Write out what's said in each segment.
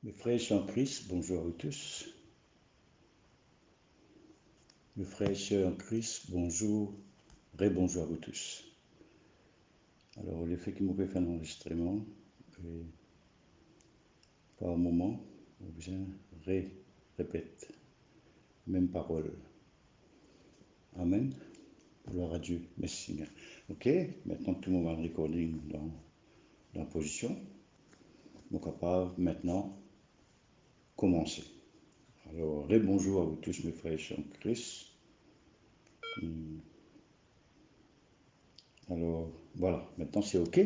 Mes frères et sœurs en Christ, bonjour à vous tous. Mes frères et sœurs en Christ, bonjour, bonjour à vous tous. Alors, le fait qu'il m'ait fait un enregistrement, par moment, je répète, même parole. Amen. Gloire à Dieu. Merci Seigneur. Ok, maintenant tout le monde va le recording dans la position. Donc, capable maintenant commencer. Alors, bonjour à vous tous, mes frères et sœurs en Christ. Alors, voilà, maintenant c'est ok.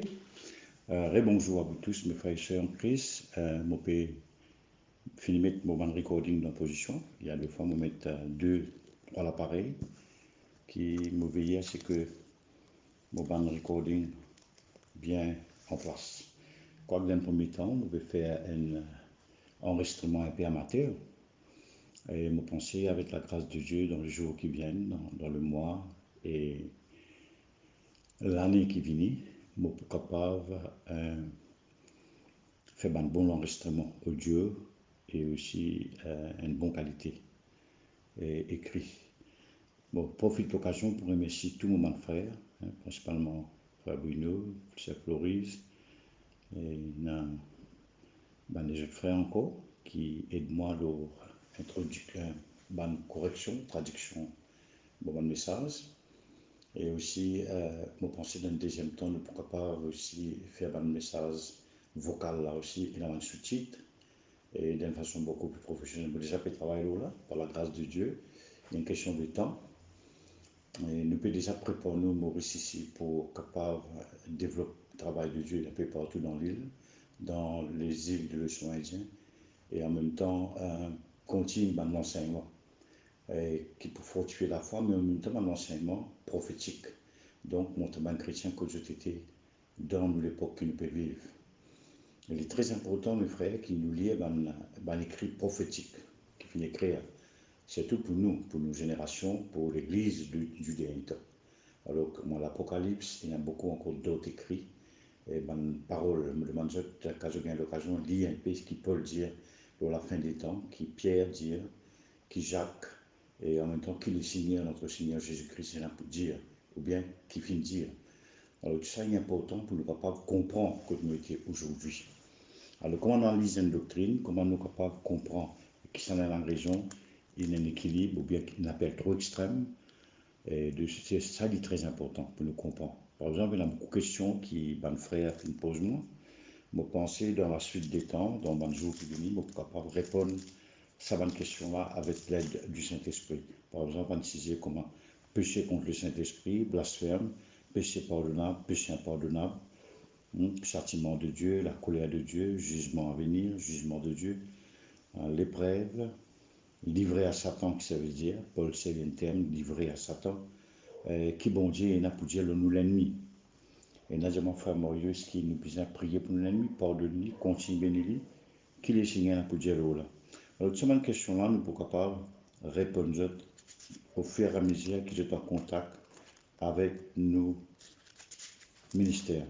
Bonjour à vous tous, mes frères et sœurs en Christ. Mon père fini mettre mon recording dans position. Il y a des fois, je mettre deux, trois l'appareil qui me veillait à ce que mon recording bien en place. Quoi que dans le premier temps, je vais faire un enregistrement un peu amateur. Et me penser avec la grâce de Dieu dans les jours qui viennent, dans le mois et l'année qui vient, je suis capable de faire un bon enregistrement audio et aussi une bonne qualité écrit. Bon, profite de l'occasion pour remercier tous mes frères, principalement frère Bruno, frère Floris, et les autres frères encore, qui aident moi à introduire une correction, traduction de mon message. Et aussi, je pensais dans le deuxième temps, pourquoi pas aussi faire un message vocal là aussi, et dans un sous-titre, et d'une façon beaucoup plus professionnelle. Mais déjà, je travailler là, par la grâce de Dieu. Il y a une question de temps. Et nous pouvons déjà préparer nous, Maurice, ici, pour capable de développer le travail de Dieu un peu partout dans l'île, dans les îles de l'océan Indien, et en même temps, continuer dans l'enseignement, qui peut fortifier la foi, mais en même temps, dans l'enseignement prophétique. Donc, montrer un chrétien que Dieu était dans l'époque que nous pouvons vivre. Il est très important, mes frères, qu'il nous lie dans l'écrit prophétique, qui finit écrire. Surtout pour nous, pour nos générations, pour l'église du dernier temps. Alors que moi, l'Apocalypse, il y a beaucoup encore d'autres écrits. Et ben, parole, je me demande quand j'ai bien l'occasion de lire un peu ce qu'il Paul dire dans la fin des temps, qui Pierre dit, qui Jacques, et en même temps qui le Seigneur, notre Seigneur Jésus-Christ, il a pour dire, ou bien qui finit dire. Alors tout ça est important pour nous capables de comprendre que nous étions aujourd'hui. Alors comment on analyse une doctrine, comment nous sommes capables de comprendre qui s'en est la raison, il y a un équilibre, ou bien qu'il appelle trop extrême. C'est ça qui est très important pour nous comprendre. Par exemple, il y a beaucoup de questions qui, mon frère me pose moi. Je pense dans la suite des temps, dans le jour qui vient, je suis capable de répondre à cette question-là avec l'aide du Saint-Esprit. Par exemple, on disait comment pécher contre le Saint-Esprit, blasphème, péché pardonnable, péché impardonnable, châtiment de Dieu, la colère de Dieu, jugement à venir, jugement de Dieu, l'épreuve, livré à Satan, que ça veut dire, Paul c'est un terme, livré à Satan, qui bon Dieu n'a pour dire nous l'ennemi. Et n'a jamais fait Morius qui nous besoin prier pour l'ennemi, pardonner, continuer bénir, qui les signes pour dire là. Alors, cette question-là, nous sommes capables de répondre au fur et à mesure qu'ils sont en contact avec nos ministères.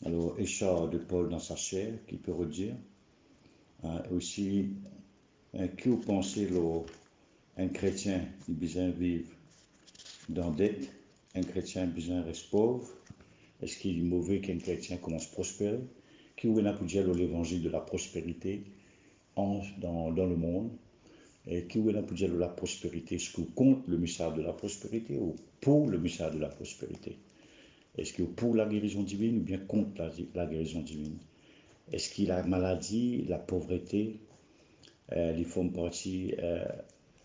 Alors, Échard de Paul dans sa chair, qui peut redire, aussi, qui vous pensez, un chrétien, il besoin vivre dans dette, un chrétien besoin reste pauvre, est-ce qu'il est mauvais qu'un chrétien commence à prospérer? Qui vous a pour dire l'évangile de la prospérité dans le monde? Et qui vous a pour dire la prospérité? Est-ce que vous contre le message de la prospérité ou pour le message de la prospérité? Est-ce que vous pour la guérison divine ou bien contre la guérison divine? Est-ce que la maladie, la pauvreté, ils font partie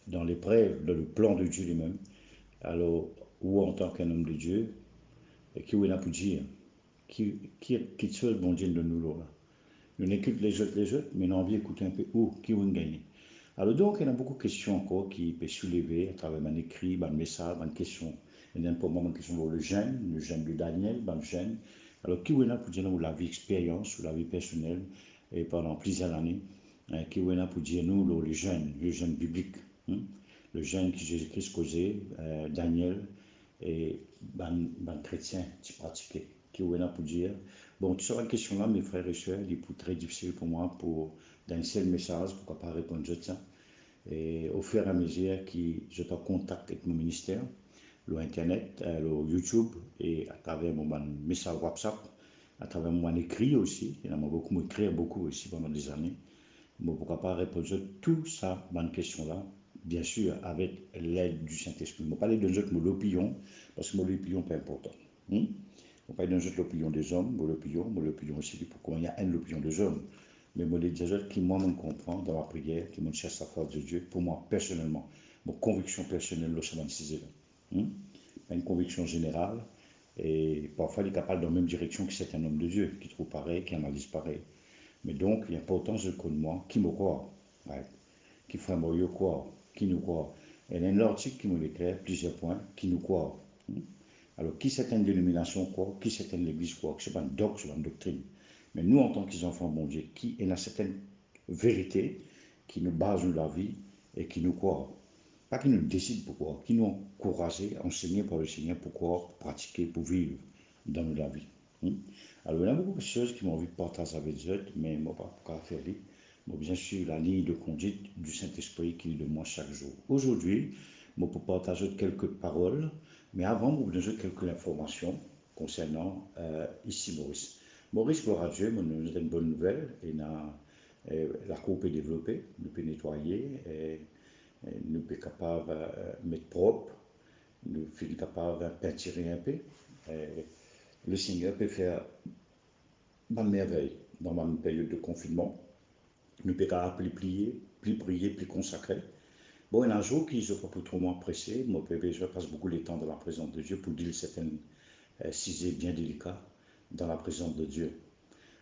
dans l'épreuve, dans le plan de Dieu lui-même? Alors, ou en tant qu'un homme de Dieu, qui vous a pour dire? Qui seul bon Dieu de nous là? Nous n'écoutons les autres, mais nous avons envie d'écouter un peu où, qui vont gagner. Alors donc, il y a beaucoup de questions encore qui peuvent soulever à travers mon écrit, mon message, mon question. Il y a pour moi une question sur le jeûne de Daniel, le jeûne. Alors, qui est là pour dire nous la vie expérience, ou la vie personnelle, et pendant plusieurs années, qui est là pour dire nous le jeûne biblique, le jeûne que Jésus-Christ causait, Daniel, et ban chrétien qui pratiquait. qui est là pour dire, bon, tu sauras la question là, mes frères et sœurs, il est très difficile pour moi pour, d'un seul message, pourquoi pas répondre à ça. Et au fur et à mesure que je te contacte avec mon ministère, le Internet, le YouTube et à travers mon message WhatsApp, à travers mon écrit aussi, il y en a beaucoup, m'écrire beaucoup aussi pendant des années. Mais pourquoi pas répondre à tout ça, bonne question-là, bien sûr, avec l'aide du Saint-Esprit. Je ne parle pas de l'opinion, parce que l'opinion n'est pas important. On parle de l'opinion des hommes, l'opinion aussi, pourquoi il y a une opinion des hommes. Mais moi, les gens qui, moi, me comprend dans la prière, qui me cherche la force de Dieu, pour moi, personnellement, mon conviction personnelle, c'est 26 ans. Une conviction générale, et parfois il est capable dans la même direction que c'est un homme de Dieu, qui trouve pareil, qui analyse pareil. Mais donc, l'important, je connais moi, qui me croit, ouais, qui ferait moi croire, qui nous croit. Et il y a un article qui me déclare plusieurs points, qui nous croit. Alors, qui c'est une dénomination quoi, qui c'est une église quoi, c'est pas une doctrine, c'est pas une doctrine. Mais nous, en tant qu'enfants bon Dieu, qui est une certaine vérité qui nous base la vie et qui nous croit. Pas qui nous décide pourquoi, qui nous encourage, enseigné par le Seigneur pourquoi, pour pratiquer, pour vivre dans la vie. Alors, il y a beaucoup de choses qui m'ont envie de partager avec eux, mais moi, pas pour faire les. Moi, bien sûr, la ligne de conduite du Saint-Esprit qui est de moi chaque jour. Aujourd'hui, moi, pour partager quelques paroles, mais avant, moi, vous donner quelques informations concernant ici Maurice. Maurice, gloire à Dieu, nous avons une bonne nouvelle. Et la cour peut développer, nous peut nettoyer, et nous peut capable de mettre propre, nous sommes capables de peinturer un peu. Et le Seigneur peut faire une merveille dans ma période de confinement. Nous pouvons plus plier, plus prier, plus consacrer. Bon, il y a un jour qui ne pas pour trop m'apprécier. Moi, je passe beaucoup de temps dans la présence de Dieu pour dire certaines sujets bien délicats dans la présence de Dieu.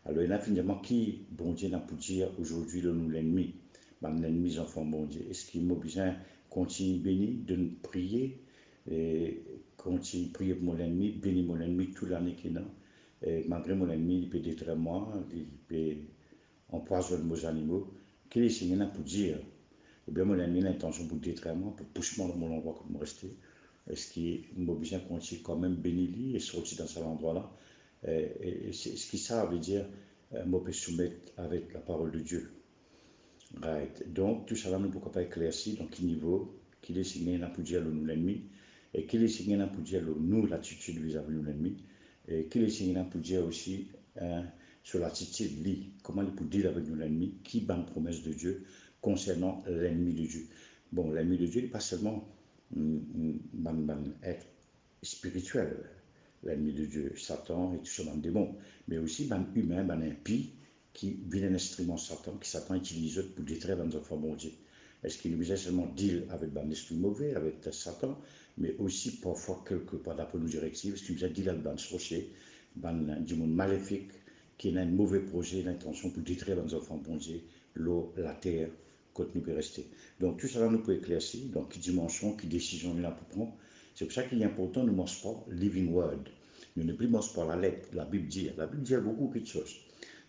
Alors, il y a finalement qui, bon Dieu, n'a pas dire aujourd'hui, nous l'ennemi, l'ennemi, enfant, bon Dieu. Est-ce qu'il m'a besoin de continuer béni, de nous prier, et continuer de prier pour mon ennemi, bénir mon ennemi toute l'année qu'il a. Et malgré mon ennemi, il peut détruire moi, il peut empoisonner mes animaux. Quel est le Seigneur pour dire? Ou bien mon ennemi a l'intention pour détruire moi, pour pousser moi dans mon endroit comme rester. Est-ce qu'il m'a besoin de continuer quand même bénir lui et sortir dans cet endroit-là? Et ce qui ça veut dire, moi peut soumettre avec la parole de Dieu. Right. Donc, tout ça là, nous ne pouvons pas éclaircir dans quel niveau, qu'il est signé pour dire nous l'ennemi, et qu'il est signé pour dire nous l'attitude vis-à-vis de l'ennemi, et qu'il est signé pour dire aussi sur l'attitude, comment il peut dire avec nous l'ennemi, qui bat une promesse de Dieu concernant l'ennemi de Dieu. Bon, l'ennemi de Dieu n'est pas seulement être spirituel, l'ennemi de Dieu, Satan et tout ce démon, mais aussi un humain, un impie, qui vient un instrument Satan, qui Satan utilise pour détruire les enfants bon Dieu. Est-ce qu'il nous seulement deal avec un esprit mauvais, avec Satan, mais aussi parfois quelque part d'après nos directives, est-ce qu'il nous a deal avec un sorcier, du monde maléfique, qui a un mauvais projet, l'intention pour détruire les enfants bon Dieu, l'eau, la terre, quand nous peut rester. Donc tout ça nous peut éclaircir, donc qui dimension, qui décision il a pour prendre. C'est pour ça qu'il est important, nous ne mange pas living word. Nous ne mange pas la lettre, la Bible dit. La Bible dit beaucoup de choses.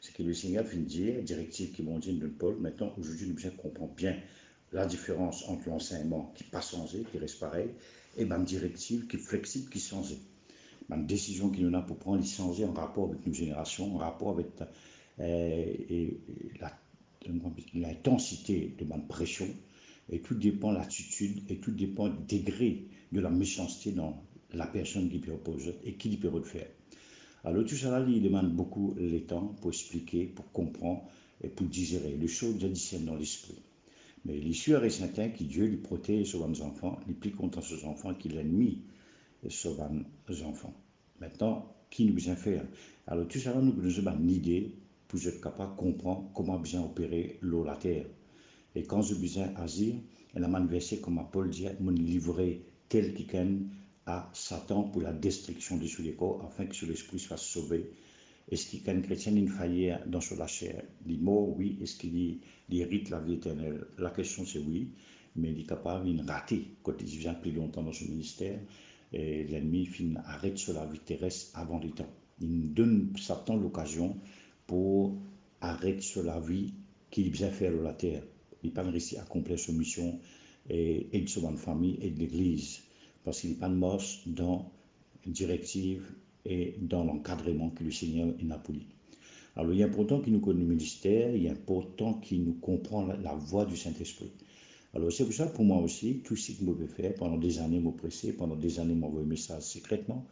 C'est que le Seigneur vient dire, directive qui m'ont dit de Paul, maintenant, aujourd'hui, nous comprenons bien la différence entre l'enseignement qui n'est pas changé, qui reste pareil, et une directive qui est flexible, qui change. Une décision qui nous a pour prendre, qui change en rapport avec nos générations, en rapport avec l'intensité de ma pression, et tout dépend de l'attitude, et tout dépend du degré de la méchanceté dans la personne qui peut opposer et qui peut le faire. Alors tout ça, il demande beaucoup de temps pour expliquer, pour comprendre et pour digérer. Les choses discernent dans l'esprit. Mais il est sûr et certain que Dieu lui protège sur nos enfants, il est plus content sur ses enfants qu'il l'ennemi sur nos enfants. Maintenant, qui nous besoin faire? Alors tout ça, nous besoin une idée pour être capable de comprendre comment bien opérer l'eau, la terre. Et quand je besoin agir, il y a un verset comme Paul dit, mon livrer tel qu'il à Satan pour la destruction de tous les corps, afin que l'esprit soit sauvé. Est-ce qu'il y a un chrétien une faillite dans la chair? Il dit mort, oui. Est-ce qu'il hérite la vie éternelle? La question c'est oui, mais il est capable de rater quand il vient plus longtemps dans ce ministère. Et l'ennemi arrête sur la vie terrestre avant le temps. Il donne Satan l'occasion pour arrêter sur la vie qu'il vient faire sur la terre. Il n'a pas réussi à accomplir sa mission et de sa famille et de l'église. Parce qu'il n'est pas mort dans une directive et dans l'encadrement que le Seigneur est Napoli. Alors, il est important qu'il nous connaisse le ministère, il est important qu'il nous comprenne la voix du Saint-Esprit. Alors, c'est pour ça, pour moi aussi, tout ce que je peux faire, pendant des années, me presser, pendant des années, m'envoyer un message secrètement,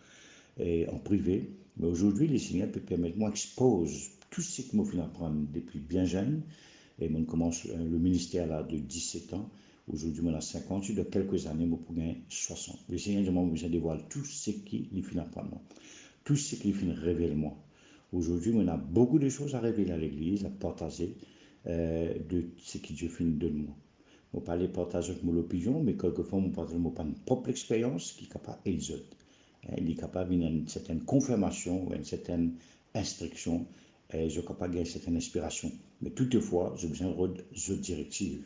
et en privé. Mais aujourd'hui, le Seigneur peut permettre, moi, expose tout ce que je fais apprendre depuis bien jeune. Et moi, commence le ministère là de 17 ans. Aujourd'hui, moi, à 50, de quelques années, moi, pour gagner 60. Le Seigneur, je me dévoile tout ce qui lui fait apprendre, tout ce qui lui fait révéler moi. Aujourd'hui, on a beaucoup de choses à révéler à l'Église, à partager de ce que Dieu fait de nous. On parle de partager avec mon opinion, mais quelquefois, on partage mon propre expérience qui est capable d'aider. Il est capable d'une certaine confirmation, une certaine instruction, et je suis capable d'une certaine inspiration. Mais toutefois, j'ai besoin de directives.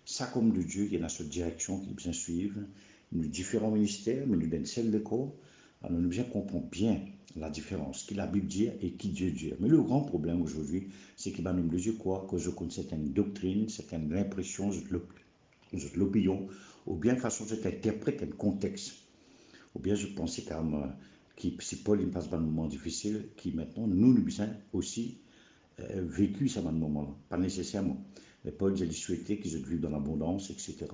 Ça, comme de Dieu, il y a cette direction qui besoin de suivre. Nous différents ministères, mais nous donne celle de corps. Alors, nous besoin comprendre bien la différence, qui la Bible dit et qui Dieu dit. Mais le grand problème aujourd'hui, c'est qu'il va nous dire quoi, que je connais certaines doctrines, certaines impressions, l'opinion, ou bien façon de t'interpréter un contexte. Ou bien je pensais comme si Paul il passe par un moment difficile, qui maintenant nous besoin aussi vécu ça dans moment-là, pas nécessairement. Mais Paul il souhaitait qu'ils vivent dans l'abondance, etc.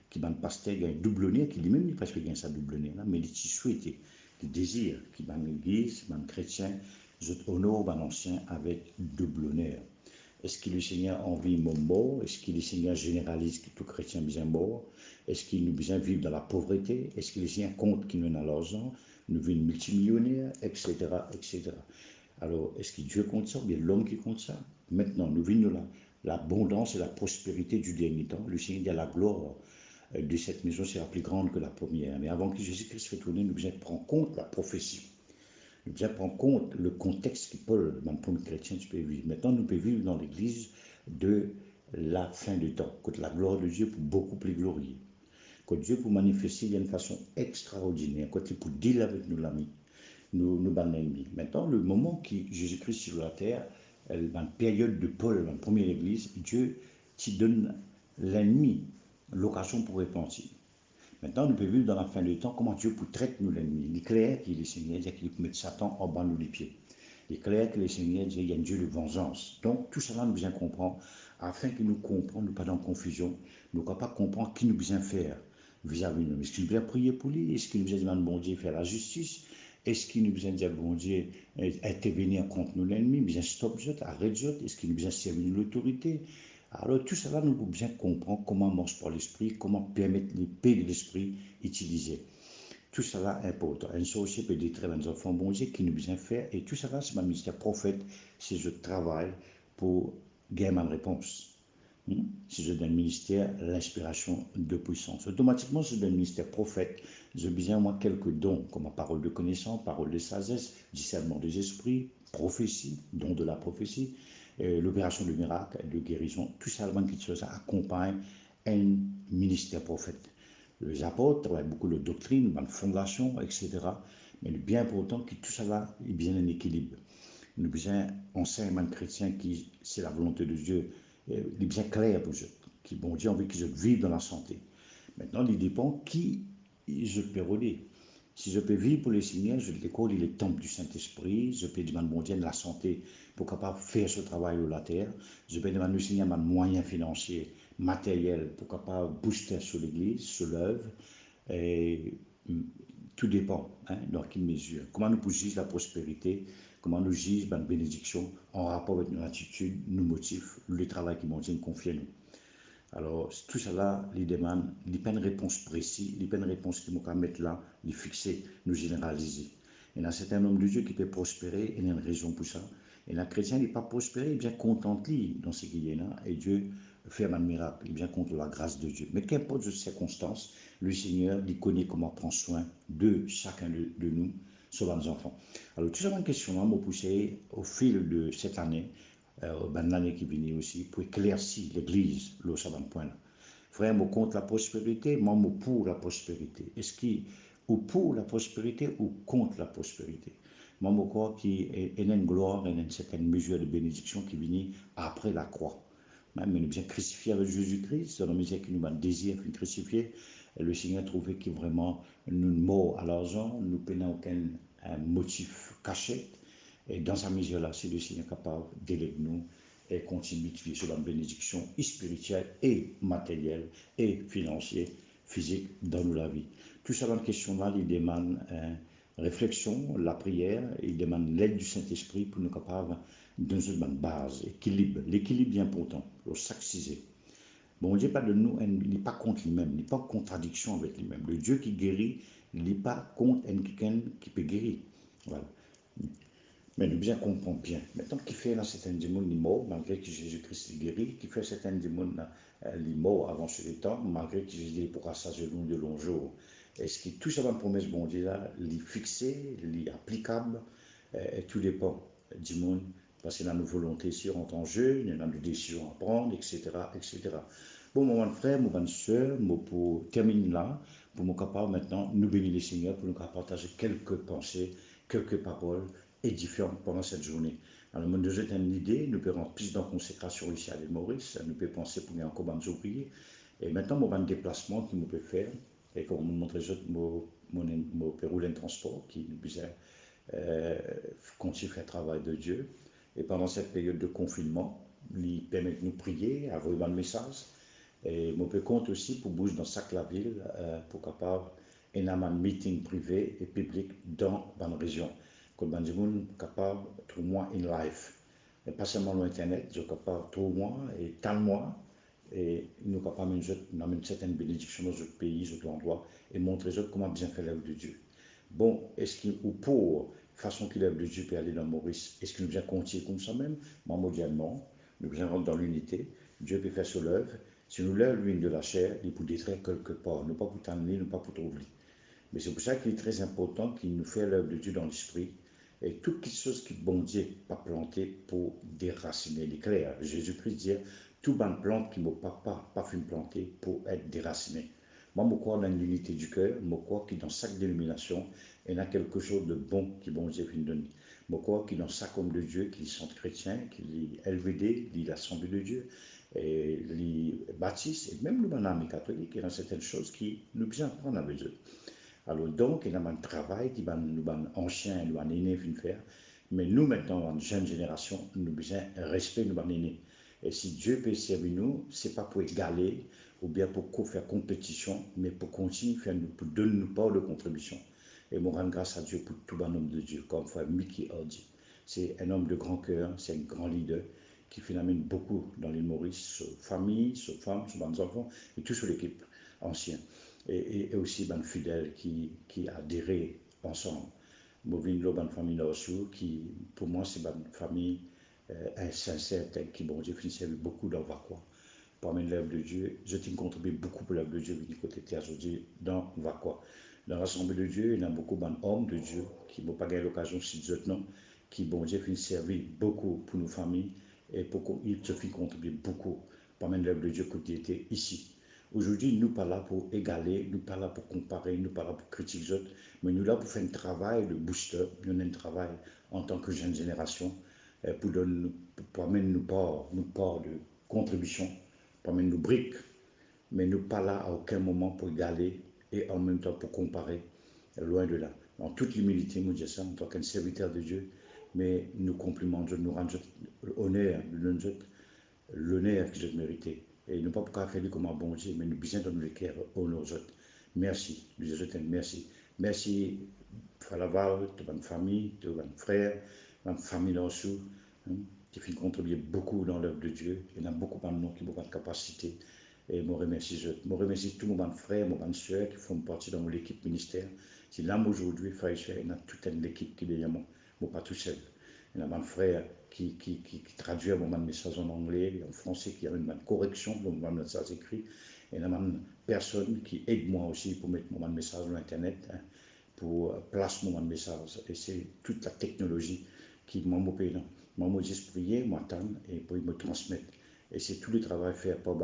Qui ban pasteur gagne doublonné, qui lui-même parce qu'il gagne sa doublonné là, mais il souhaitait, il désire, qui ban l'église, ban chrétien, je honore ban ancien avec doublonné. Est-ce que le Seigneur envie mon mort? Est-ce que le Seigneur généralise que tout chrétien bien mort? Est-ce qu'il nous besoin vivre dans la pauvreté? Est-ce que le Seigneur compte qu'il nous a l'argent? Nous vivons multimillionnaires, etc., etc. Alors, est-ce que Dieu compte ça ou bien l'homme qui compte ça? Maintenant, nous vivons là. L'abondance et la prospérité du dernier temps. Le Seigneur dit à la gloire de cette maison sera plus grande que la première. Mais avant que Jésus-Christ retourne, nous devons prendre en compte la prophétie. Nous devons prendre en compte le contexte que Paul, même pour chrétien, tu peux vivre. Maintenant, nous pouvons vivre dans l'église de la fin du temps, que la gloire de Dieu pour beaucoup plus glorieux. Que Dieu pour manifester d'une façon extraordinaire, que pour dealer avec nous l'ami, nous ennemis. Maintenant, le moment que Jésus-Christ sur la terre, dans la période de Paul, dans la première église, Dieu t'y donne l'ennemi l'occasion pour repentir. Maintenant, nous pouvons vivre dans la fin du temps comment Dieu peut traiter nous l'ennemi. Il est clair qu'il est Seigneur, qu'il peut mettre Satan en bas de nous les pieds. Il est clair que le Seigneur dit qu'il y a un Dieu de vengeance. Donc, tout cela nous besoin comprendre afin que nous comprenions, nous pas dans confusion, nous ne pas comprendre qui nous besoin faire vis-à-vis de nous. Est-ce qu'il nous besoin prier pour lui? Est-ce qu'il nous besoin demander bon Dieu faire la justice? Est-ce qu'il nous besoin dire bon Dieu intervenir contre nous l'ennemi? Besoin stop jet, arrête jet? Est-ce qu'il nous besoin servir l'autorité? Alors tout cela, nous devons bien comprendre comment marche par l'esprit, comment permettre les paix de l'esprit utiliser. Tout cela est important. Un sorcier peut détruire les enfants bon Dieu qui nous besoin faire. Et tout cela, c'est ma ministère prophète, si je travaille pour gagner ma réponse. Si je donne ministère, l'inspiration de puissance. Automatiquement, si je donne ministère prophète, j'ai besoin, moi, quelques dons, comme la parole de connaissance, parole de sagesse, discernement des esprits, prophétie, don de la prophétie, l'opération de miracle, de guérison. Tout ça, quelque chose accompagne un ministère prophète. Les apôtres travaillent beaucoup de doctrine, de fondation, etc. Mais le bien important que tout ça là est bien un équilibre. Nous avons besoin d'enseignement chrétien qui, c'est la volonté de Dieu, il est bien clair pour eux, qui, bon Dieu, envie qu'ils vivent dans la santé. Maintenant, il dépend qui je peux rouler. Si je peux vivre pour les Seigneur, je décolle les temples du Saint-Esprit, je peux demander mon Dieu de la santé pour capable faire ce travail sur la terre, je peux demander au Seigneur un moyen financier, matériel pour capable booster sur l'église, sur l'œuvre, et tout dépend, dans quelle mesure. Comment nous juger la prospérité, comment nous juger la bénédiction en rapport avec notre attitude, nos motifs, le travail qui nous confie à nous. Alors, tout cela, il demande, il n'y a pas une réponse précise, il n'y a pas une réponse qui nous mettre là, les fixer, nous généraliser. Il y a un certain nombre de Dieu qui peut prospérer, et il y a une raison pour ça. Et la chrétien n'est pas prospéré, il est bien content dans ce qu'il y a là, et Dieu fait un miracle, il est bien contre la grâce de Dieu. Mais qu'importe les circonstances, le Seigneur, il connaît comment prendre soin de chacun de nous, sur nos enfants. Alors, tout ça, une question, m'a poussé au fil de cette année, l'année qui vient aussi, pour éclaircir l'Église, là, ça va point là. Frère, moi contre la prospérité, moi pour la prospérité. Est-ce qu'il ou pour la prospérité ou contre la prospérité? Moi, je crois qu'il y a une gloire et une certaine mesure de bénédiction qui vient après la croix. Même nous bien crucifiés avec Jésus-Christ, dans la mesure qui nous a désir de crucifier, le Seigneur trouvait que vraiment nous mort à l'argent, nous peinons aucun un motif caché. Et dans sa mesure-là, si le Seigneur est capable d'élève nous et continue d'utiliser sur la bénédiction spirituelle et matérielle et financière, physique dans la vie. Tout ça dans la question-là, il demande réflexion, la prière, il demande l'aide du Saint-Esprit pour nous capables dans une bonne base, équilibre. L'équilibre est important, le s'axer. Bon Dieu pas de nous, il n'est pas contre lui-même, il n'est pas en contradiction avec lui-même. Le Dieu qui guérit, il n'est pas contre quelqu'un qui peut guérir. Voilà. Mais nous bien comprendre bien. Maintenant, qui fait dans certains démons les morts, malgré que Jésus-Christ est guéri, qui fait certains démons les morts avant ce temps, malgré que Jésus est pour assager nous de longs jours. Est-ce que tout ça va promesse bon Dieu là, les fixer, les applicables, et tout dépend du monde, parce qu'il a nos volontés ici en jeu, il y a nos décisions à prendre, etc., etc. Bon, mon frère, mon soeur, pour terminer là, pour mon capable maintenant, nous bénir les Seigneurs, pour nous partager quelques pensées, quelques paroles édifiantes pendant cette journée. Alors, nous avons une idée, nous pouvons plus dans consécration ici à l'île Maurice, nous pouvons penser pour nous encore nous oublier. Et maintenant, mon un déplacement qui nous peut faire, et comme vous montrez, mon Pérou un transport qui nous besoin continuer à faire le travail de Dieu. Et pendant cette période de confinement, il permet de nous prier, avoir un message. Et je peux compte aussi pour bouger dans chaque la ville pour capable un meeting privé et public dans la région. Comme les gens capable tout moi in life. Et pas seulement l'internet, je capable tout moi et tant moi et nous capables d'amener une certaine bénédiction dans notre pays, dans notre endroit et montrer comment bien faire l'œuvre de Dieu. Bon, est-ce qu'il ou pour façon qu'il l'œuvre de Dieu peut aller dans Maurice, est-ce qu'il nous bien continuer comme ça même? Moi, mondialement, nous bien rentrer dans l'unité. Dieu peut faire sur l'œuvre. Si nous l'œuvre l'une de la chair, il peut détruire quelque part, non pas pour t'enlever, non pas pour t'oublier. Mais c'est pour ça qu'il est très important qu'il nous fait l'œuvre de Dieu dans l'esprit. Et toute chose qui bon Dieu pas planté pour déraciner les clairs. Jésus-Christ dit tout bonne plante qui ne pas fait planter pour être déracinée. Moi, je crois dans l'unité du cœur, je crois que dans chaque dénomination, il y a quelque chose de bon qui bon Dieu fait donner. Je crois que dans chaque homme de Dieu, qui sont chrétiens, qui est LVD, qui est l'Assemblée de Dieu, et les baptistes, et même nous, dans les catholiques, il y a certaines choses qui nous bien prendre avec eux. Alors donc, il y a un travail qui nous anciens, nous aînés viennent faire. Mais nous, maintenant, en jeune génération, nous avons besoin de respect nous aînés. Et si Dieu peut servir nous, ce n'est pas pour égaler ou bien pour faire compétition, mais pour continuer faire pour donner nous part de contribution. Et je rends grâce à Dieu pour tout bon homme de Dieu, comme frère Mickey Hardy. C'est un homme de grand cœur, c'est un grand leader qui finalement beaucoup dans l'île Maurice, sur famille, sur femmes, sur les enfants, et tout sur l'équipe ancienne et aussi ben fidèles qui adhéré ensemble. Moi, je viens de famille là-dessus qui, pour moi, c'est une famille sincère, qui, bon Dieu, finit servir beaucoup dans Vakwa. Parmi l'œuvre de Dieu, je t'ai contribué beaucoup pour l'œuvre de Dieu, du côté de aujourd'hui, dans Vakwa. Dans l'Assemblée de Dieu, il y a beaucoup d'hommes de Dieu qui n'ont pas gagné l'occasion, si Dieu non, qui, bon Dieu, finit servir beaucoup pour nos familles et pour qu'ils se font contribuer beaucoup parmi l'œuvre de Dieu qui était ici. Aujourd'hui, nous ne sommes pas là pour égaler, nous ne sommes pas là pour comparer, nous ne sommes pas là pour critiquer les autres, mais nous sommes là pour faire un travail de booster, nous avons un travail en tant que jeune génération pour amener nos parts de contribution, pour amener nos briques, mais nous ne sommes pas là à aucun moment pour égaler et en même temps pour comparer, loin de là. En toute humilité, nous disons ça en tant qu'un serviteur de Dieu, mais nous complimentons, nous rendons honneur, l'honneur que je méritais. Et ne pas pouvoir faire comme un bon Dieu, mais nous besoin de nous cœur aux autres. Merci, nous autres, merci. Merci, Falaval, de votre famille, de votre frère, de votre famille là-dessous, qui fait contribuer beaucoup dans l'œuvre de Dieu. Il y en a beaucoup de nous qui ont de capacité. Et je remercie, tous mes frères, mes soeurs qui font partie de mon équipe ministère. C'est là aujourd'hui, frère et soeur, il y a toute une équipe qui est derrière moi. Je ne suis pas tout seul. Il y a mon frère qui traduit mon message en anglais, en français, qui a une correction de mon message écrit. Et il y a une personne qui aide moi aussi pour mettre mon message sur Internet, pour placer mon message. Et c'est toute la technologie qui m'a moppé. Moi, juste prier, m'attendre et pour me transmettre. Et c'est tout le travail fait par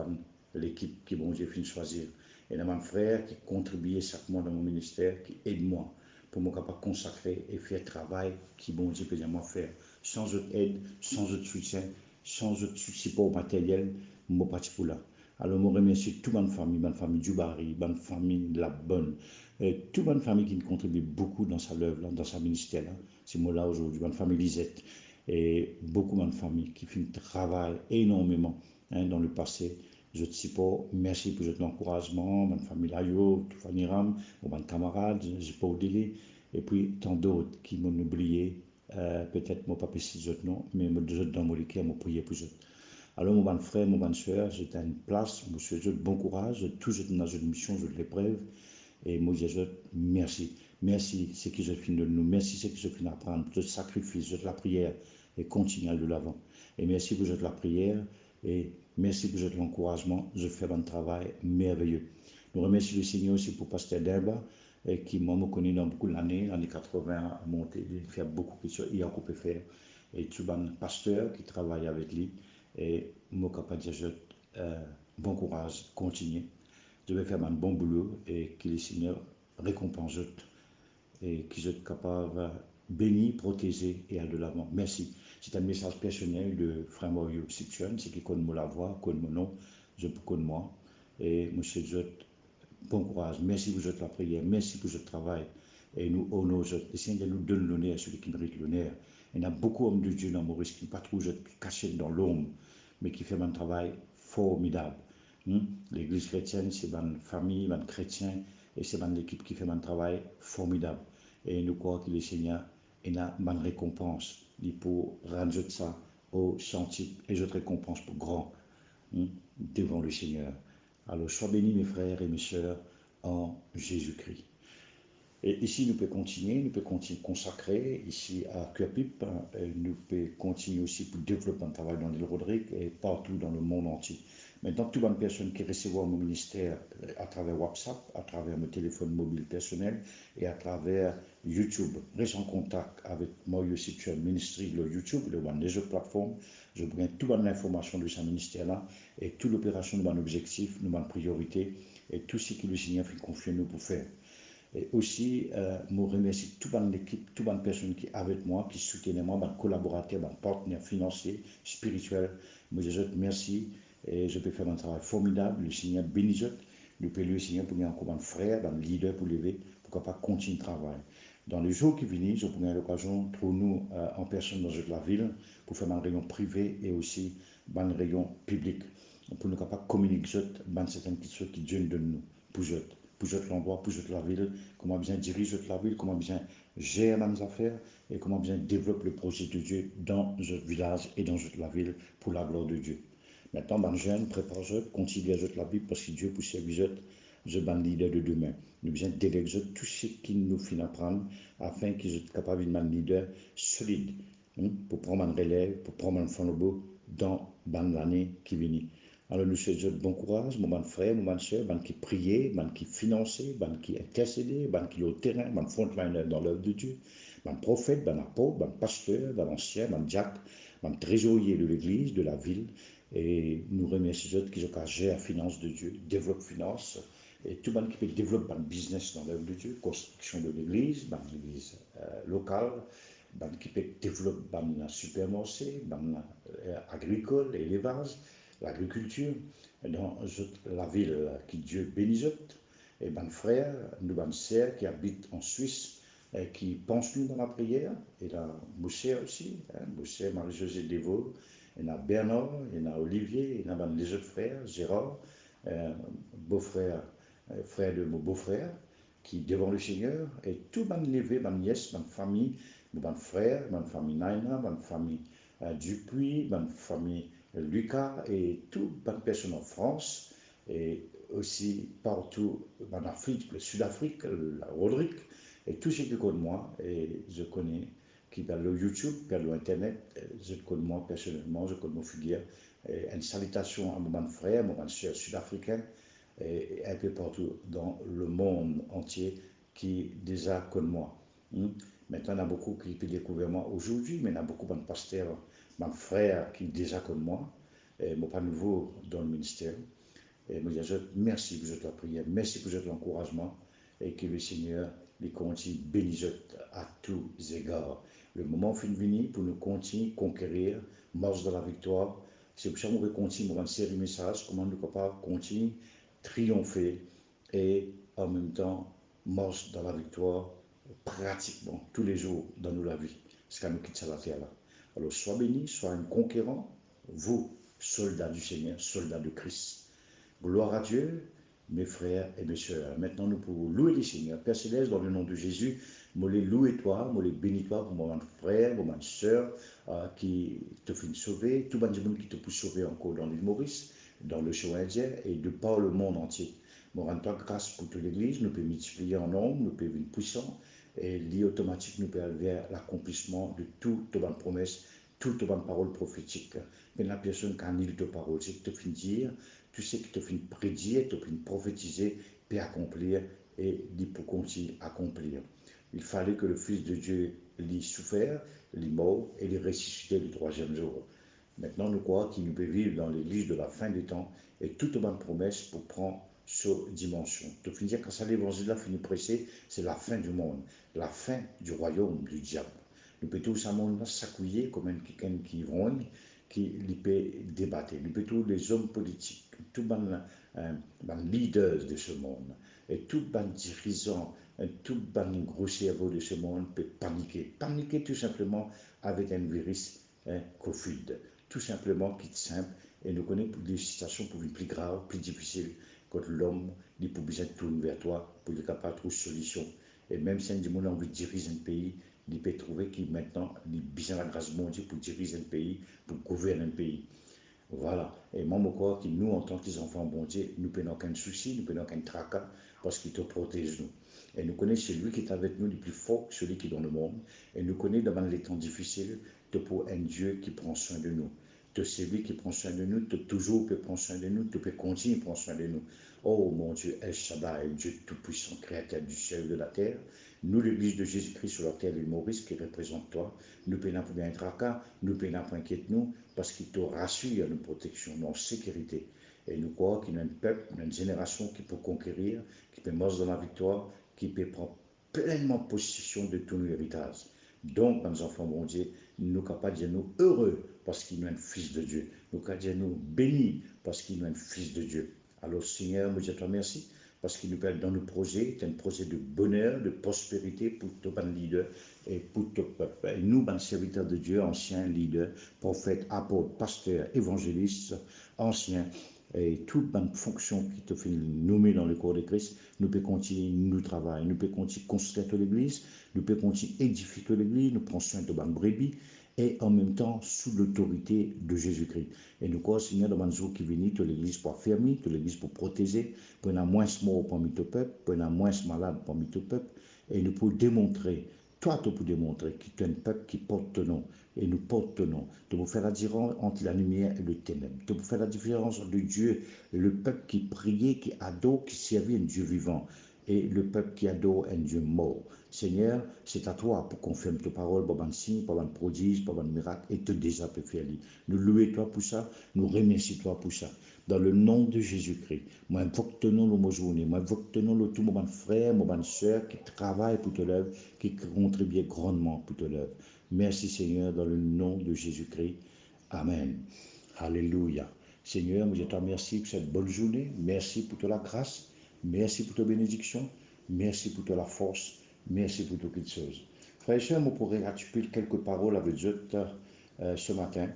l'équipe qui, bon Dieu, finit de choisir. Et il y a mon frère qui contribue chaque mois dans mon ministère, qui aide moi pour me capable consacrer et faire travail qui, bon Dieu, peut moi faire. Sans autre aide, sans autre soutien, sans autre support matériel, je ne suis pas pour là. Alors, je remercie toute ma famille Djoubari, ma famille La Bonne, toute ma famille qui contribue beaucoup dans sa œuvre, dans sa ministère. Là. C'est moi là aujourd'hui, ma famille Lisette, et beaucoup de ma famille qui fait un travail énormément dans le passé. Je te support, merci pour votre encouragement, ma famille Layo, tout Fanny Ram, mon camarade, je pas oublié, et puis tant d'autres qui m'ont oublié, peut-être mon papa si autres non, mais mes deux autres dans mon cœur m'ont prié pour eux. Alors, mon bon frère, mon bonne soeur, j'étais à une place, je souhaite bon courage, toujours dans une mission, je l'épreuve, et moi, je dis merci. Merci, c'est qui je finis de nous, merci, c'est qui je finis d'apprendre, de sacrifice, de la prière, et continuer de l'avant. Et merci pour la prière, et merci pour l'encouragement, je fais un travail merveilleux. Nous remercions le Seigneur aussi pour Pasteur Demba, qui m'a connu dans beaucoup d'années, l'année 80 à monter, il fait beaucoup de choses, il a coupé faire. Et tout un pasteur qui travaille avec lui, et moi, capable de dire, bon courage, continuez. Je vais faire un bon boulot et que le Seigneur récompense et que je sois capable de bénir, protéger et aller de l'avant. Merci. C'est un message personnel de Frère Mario Situation, c'est qui connaît la voix, connaît mon nom, je connais moi. Et monsieur Jot, bon courage. Merci pour votre prière, merci pour votre travail. Et nous honorons, le Seigneur nous donne l'honneur à celui qui mérite l'honneur. Il y a beaucoup d'hommes de Dieu dans Maurice qui ne pas trop cachés dans l'ombre, mais qui fait un travail formidable. L'église chrétienne, c'est une famille, un chrétien, et c'est une équipe qui fait un travail formidable. Et nous croyons que le Seigneur a une récompense. Il pour rendre ça au chantier et je te récompense pour grand devant le Seigneur. Alors, sois bénis, mes frères et mes sœurs, en Jésus-Christ. Et ici, nous pouvons continuer consacrer ici à Cœur-Pipe, nous pouvons continuer aussi pour développer un travail dans l'île Rodrigue et partout dans le monde entier. Maintenant, toute bonne personne qui recevra mon ministère à travers WhatsApp, à travers mon téléphone mobile personnel et à travers YouTube, reste en contact avec moi aussi sur le ministère de YouTube, le one des autres plateformes. Je bring toute bonne information de ce ministère-là et toute l'opération de mon objectif, de ma priorité et tout ce que le Seigneur fait confiance nous pour faire. Et aussi, je remercie toute l'équipe, toute les personne qui est avec moi, qui soutient moi, mes collaborateurs, mes partenaires financiers, spirituels. Moi, je dis merci et je peux faire un travail formidable. Le Seigneur bénisse. Nous payons le Seigneur pour nous encore un frère, un leader pour lever, pour pas continuer le travail. Dans les jours qui viennent, je prends l'occasion de nous en personne dans la ville pour faire un rayon privé et aussi un rayon public pour nous capables communiquer dans certaines choses qui Dieu nous donne nous pour l'endroit, pour la ville, comment bien diriger la ville, comment bien gérer les affaires et comment bien développer le projet de Dieu dans notre village et dans la ville pour la gloire de Dieu. Maintenant, les jeunes préparent, continuent à la Bible parce que Dieu pour servir je ban leader de demain. Nous besoin d'élever tout ce qui nous finit apprendre afin qu'ils soient capables d'être un leader solide pour prendre un relève, pour prendre un flambeau dans l'année qui vient. Alors nous souhaitons bon courage, mon frère, mon soeur, qui priait, qui finançait, qui intercédait, qui est au terrain, frontliner dans l'œuvre de Dieu, prophète, apôtre, pasteur, ancien, Jack, trésorier de l'église, de la ville. Et nous remercions qui ont géré la finance de Dieu, développe finance, et tout le monde qui peut développer un business dans l'œuvre de Dieu, construction de l'église, l'église locale, qui peut développer un supermarché, agricole, élevage, l'agriculture, dans la ville qui Dieu bénisse, et frères, nous sœurs qui habitent en Suisse, qui pensent nous dans la prière, et là, Boucher aussi, Boucher, Marie-Josée Devaux, il y a Bernard, il y a Olivier, il y a les autres frères, Gérard, beau-frère, frère de mon beau-frère, qui devant le Seigneur, et tout le monde levé, ma nièce, ma famille, mon frère, ma famille Naina, ma famille Dupuis, ma famille Lucas, et toutes les personnes en France, et aussi partout en Afrique, le Sud-Afrique, la Rodrigue, et tout ce qui connaît moi, et je connais qui par le YouTube, par l'Internet, je connais moi personnellement, je connais mon figure. Une salutation à mon frère, mon soeur sud-africain, et un peu partout dans le monde entier qui déjà connaissent moi. Maintenant, il y a beaucoup qui peuvent découvrir moi aujourd'hui, mais il y a beaucoup de pasteurs, mon frère qui déjà connaissent moi, et moi pas nouveau dans le ministère. Et moi, je merci pour votre prière, merci pour votre encouragement, et que le Seigneur les continue bénisse à tous égards. Le moment fin venu pour nous continuer à conquérir, marche dans la victoire, C'est pour ça qu'on continue une série de messages, comment nous capables continuer, triompher et en même temps marche dans la victoire pratiquement tous les jours dans nos la vie. C'est quand nous quittons la terre là. Alors sois béni, sois un conquérant, vous, soldats du Seigneur, soldats de Christ. Gloire à Dieu, mes frères et mes sœurs. Maintenant, nous pouvons louer le Seigneur. Père Céleste, dans le nom de Jésus, moi les louer toi, moi les bénis toi pour mon frère, pour ma sœur qui te fait sauver, tout le monde qui te peut sauver encore dans l'île Maurice, dans le l'océan Indien et de par le monde entier. Nous rendons toi grâce pour toute l'Église, nous pouvons multiplier en nombre, nous pouvons être puissants et lié automatique nous peut aller vers l'accomplissement de toute bonne promesse, toute bonne parole prophétique. Mais la personne qui a un de parole, c'est que tu finis dire, tu sais que tu finis prédire, tu finis prophétiser, puis accomplir et il peut continuer à accomplir. Il fallait que le Fils de Dieu l'ait souffert, l'ait mort et l'ait ressuscité le troisième jour. Maintenant, nous croyons qu'il peut vivre dans l'église de la fin des temps et toute bonne promesse pour prendre cette dimension. De finir, quand ça l'évangile a fini pressé, c'est la fin du monde, la fin du royaume du diable. Nous pouvons tous s'accouiller comme quelqu'un qui vrogne, qui peut débattre. Nous pouvons tous les hommes politiques, tous les leaders de ce monde, et tous les dirigeants, tout les gros cerveaux de ce monde peut paniquer. Paniquer tout simplement avec un virus Covid. Tout simplement, qui est simple. Et nous connaissons des situations pour plus graves, plus difficiles, quand l'homme il peut besoin de tourner vers toi pour être capable de trouver une solution. Et même si on a envie de diriger un pays, il peut trouver qu'il maintenant il a besoin de la grâce mondiale pour diriger un pays, pour gouverner un pays. Voilà. Et moi, je crois que nous, en tant qu'enfants bon Dieu, nous n'avons aucun souci, nous n'avons aucun tracas, parce qu'il te protège nous. Et nous connaissons celui qui est avec nous le plus fort que celui qui est dans le monde. Et nous connaissons dans les temps difficiles, de pour un Dieu qui prend soin de nous. De celui qui prend soin de nous, de toujours peut prendre soin de nous, de peut continuer à prendre soin de nous. Oh mon Dieu, El Shaddai, Dieu tout-puissant, créateur du ciel et de la terre. Nous, l'Église de Jésus-Christ sur la terre de Maurice, qui représente toi, nous payons pour bien tracas, nous payons pour inquiéter nous, parce qu'il te rassure nos protections, nos sécurité. Et nous croyons qu'il y a un peuple, une génération qui peut conquérir, qui peut marcher dans la victoire, qui peut prendre pleinement possession de tout nos héritage. Donc, mes enfants, bon Dieu, nous ne pouvons pas dire nous heureux parce qu'il y a un fils de Dieu. Nous pouvons dire nous bénis parce qu'il y a un fils de Dieu. Alors, Seigneur, nous disons merci parce qu'il nous permet dans nos projets, c'est un projet de bonheur, de prospérité pour tous les leaders et pour tout le peuple. Et nous, les serviteurs de Dieu, anciens leaders, prophètes, apôtres, pasteurs, évangélistes, anciens, et toute bonne fonction qui te fait nommer dans le corps de Christ, nous pouvons continuer nous travailler, nous pouvons continuer construire l'église, nous pouvons continuer édifier l'église, nous prenons soin de bonne brebis, et en même temps sous l'autorité de Jésus-Christ. Et nous croyons, Seigneur, dans le jour qui vient, que l'église pour fermer, que l'église pour protéger, pour y avoir moins de morts parmi le peuple, pour y avoir moins de malades parmi le peuple, et nous pouvons démontrer, toi, tu peux démontrer qu'il y a un peuple qui porte ton nom, et nous porte ton nom. Tu peux faire la différence entre la lumière et le ténèbre. Tu peux faire la différence entre Dieu et le peuple qui priait, qui adore, qui servait un Dieu vivant, et le peuple qui adore un Dieu mort. Seigneur, c'est à toi pour confirmer tes paroles, pour un signe, pour un prodige, pour un miracle, et te déjà peut faire. Nous louons toi pour ça, nous remercions toi pour ça. Dans le nom de Jésus-Christ, moi, invoque ton nom le journée, moi, invoque ton nom le tout mon frère, mon soeur qui travaille pour te lever, qui contribue grandement pour te lever. Merci Seigneur, dans le nom de Jésus-Christ. Amen. Alléluia. Seigneur, je te remercie pour cette bonne journée. Merci pour toute la grâce. Merci pour ta bénédiction. Merci pour toute la force. Merci pour toutes les choses. Frères et sœurs, je pourrais récupérer quelques paroles avec Dieu ce matin.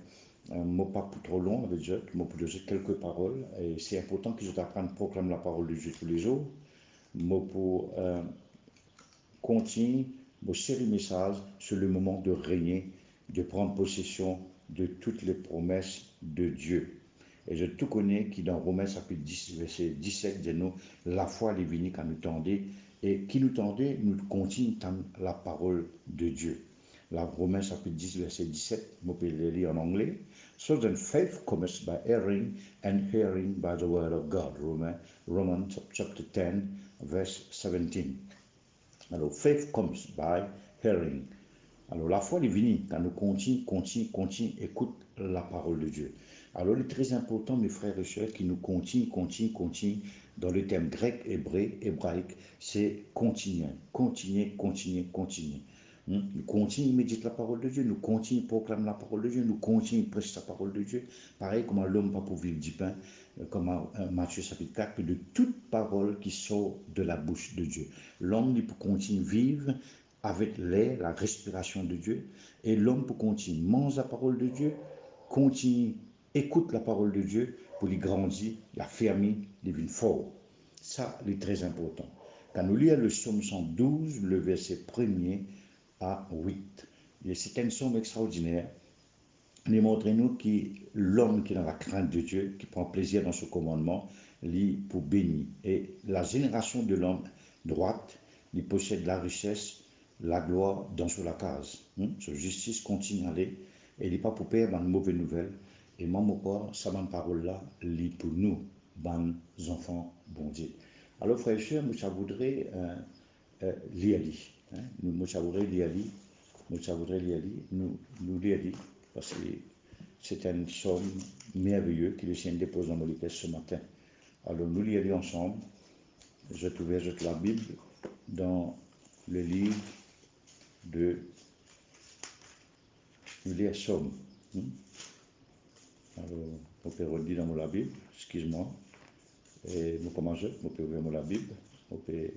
Moi, pas pour trop long avec Dieu, moi pour dire quelques paroles. Et c'est important que je t'apprenne à proclamer la parole de Dieu tous les jours. Moi pour continuer mon série message sur le moment de régner, de prendre possession de toutes les promesses de Dieu. Et je tout connais qui dans Romains chapitre 10, verset 17, dit nous, la foi est venue quand nous tendait, et qui nous tendait, nous continuons la parole de Dieu. La Romains chapitre 10, verset 17, je peux le lire en anglais. So then faith comes by hearing, and hearing by the word of God. Romans chapter 10, verse 17. Alors, faith comes by hearing. Alors, la foi est venue quand nous continuons, écoute la parole de Dieu. Alors, il est très important, mes frères et sœurs, qui nous continuent, dans le terme grec, hébraïque, c'est continuer. Nous continuons à méditer la parole de Dieu, nous continuons à proclamer la parole de Dieu, nous continuons à prêcher la parole de Dieu. Pareil, comment l'homme va pour vivre du pain, comme Matthieu chapitre 4, que de toute parole qui sort de la bouche de Dieu. L'homme, il peut continuer à vivre avec l'air, la respiration de Dieu, et l'homme peut continuer à manger la parole de Dieu, continue, écoute la parole de Dieu pour lui grandir, la fermer, devenir fort. Ça, c'est très important. Quand nous lisons le psaume 112, le verset 1er à 8, c'est un psaume extraordinaire. Il montre-nous que l'homme qui est dans la crainte de Dieu, qui prend plaisir dans ce commandement, lit pour bénir. Et la génération de l'homme droite, il possède la richesse, la gloire dans sur la case. Sa justice continue à aller, et il n'est pas pour perdre une mauvaise nouvelle. Et moi, mon corps, ça m'a parole là, lit pour nous, bons enfants, bon Dieu. Alors, frère et sœurs, moi, ça voudrait lire, moi, ça voudrait lire, nous lire, parce que c'est un psaume merveilleux que le Seigneur dépose dans mon lit ce matin. Alors, nous lire ensemble. Je trouvais la Bible dans le livre de les psaumes. Alors, on peut redire dans la Bible, excuse-moi. Et nous commençons, on peut ouvrir la Bible. On peut,